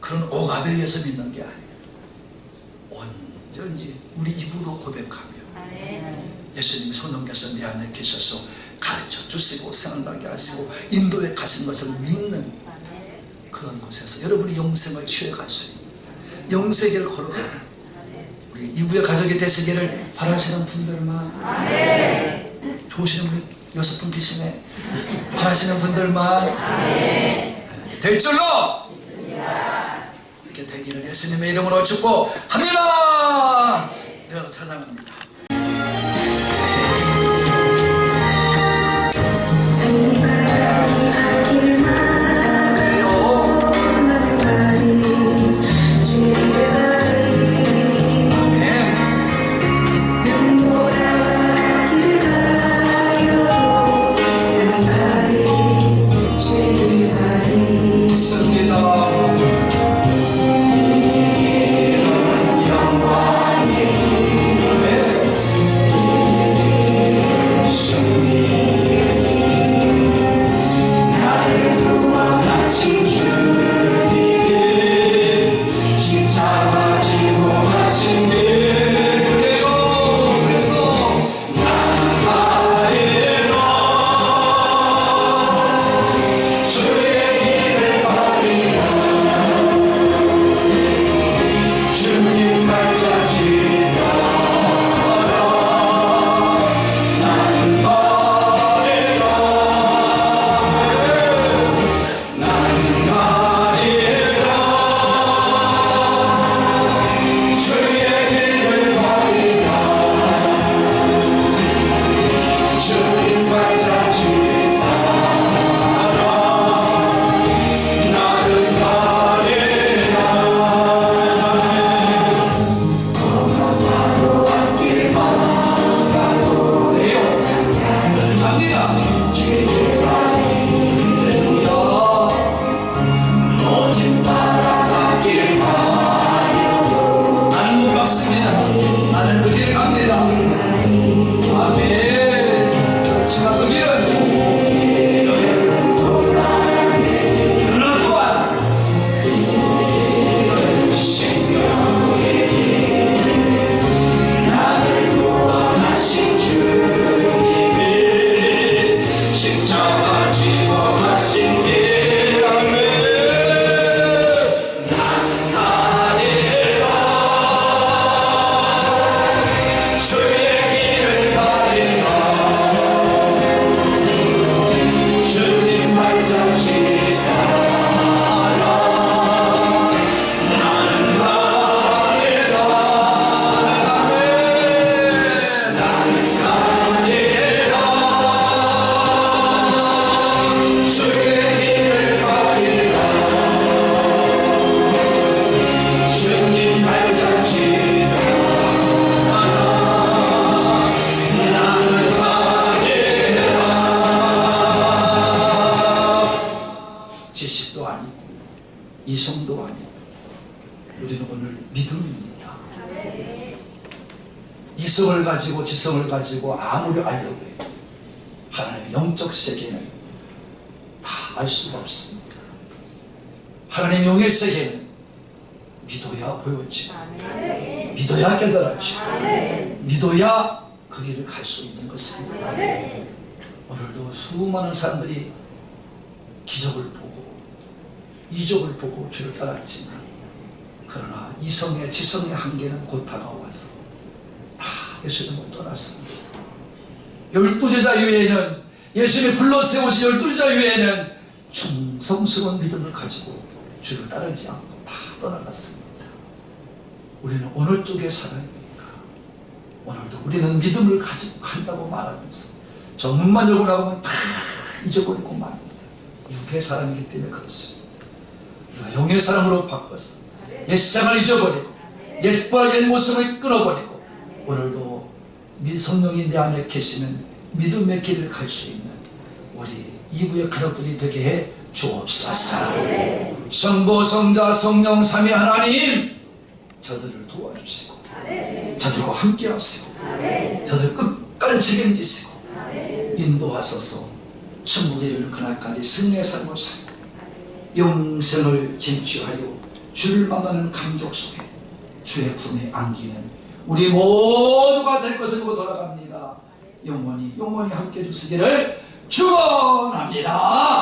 그런 억압에 의해서 믿는 게 아니에요. 언제든지 우리 입으로 고백하며 예수님이 성령께서 내 안에 계셔서 가르쳐 주시고 생각나게 하시고 인도에 가신 것을 믿는 그런 곳에서 여러분이 영생을 취해갈 수 있는 영세계를 걸어가는 우리 이후의 가족이 되시기를 바라시는 분들만, 좋으시는 분 6분 계시네. 바라시는 분들만 될 줄로 이렇게 되기를 예수님의 이름으로 축복합니다. 이어서 찬양합니다. 영광의 가지고 가신 길 아멘. 난 가리라 주의 길을 가리라 주님 발자취 따라 나는 가리라 아멘. 나는 가리라 주의 길을 가리라 주님 발자취 따라 나는 가리라. 지식도 아니고 이성도 아니고 우리는 오늘 믿음입니다. 이성을 가지고 지성을 가지고 아무리 알려고 해도 하나님의 영적 세계는 다 알 수가 없습니다. 하나님의 영의 세계는 믿어야 보여지고 믿어야 깨달아지고 믿어야 그 길을 갈 수 있는 것입니다. 오늘도 수많은 사람들이 기적을 보고 이적을 보고 주를 따랐지만 그러나 이성의 지성의 한계는 곧 다가와서 다 예수님을 떠났습니다. 12제자 이외에는 예수님이 불러 세우신 12제자 이외에는 충성스러운 믿음을 가지고 주를 따르지 않고 다 떠나갔습니다. 우리는 어느 쪽에 살아야 됩니까? 오늘도 우리는 믿음을 가지고 간다고 말하면서 저 문만 열고 나가면 다 잊어버리고 맙니다. 육의 사람이기 때문에 그렇습니다. 우리가 영의 사람으로 바꿔서 옛 생활을 잊어버리고 옛과 옛 모습을 끊어버리고 오늘도 성령이 내 안에 계시는 믿음의 길을 갈 수 있는 우리 이부의 가족들이 되게 해 주옵소서. 성부 성자 성령 삼위 하나님 저들을 도와주시고 저들과 함께 하시고 저들 끝까지 책임지시고 인도하소서. 천국에 이르는 그날까지 승리의 삶을 살고 영생을 쟁취하여 주를 만나는 감격 속에 주의 품에 안기는 우리 모두가 될 것을 보고 돌아갑니다. 영원히 함께 해주시기를 축원합니다.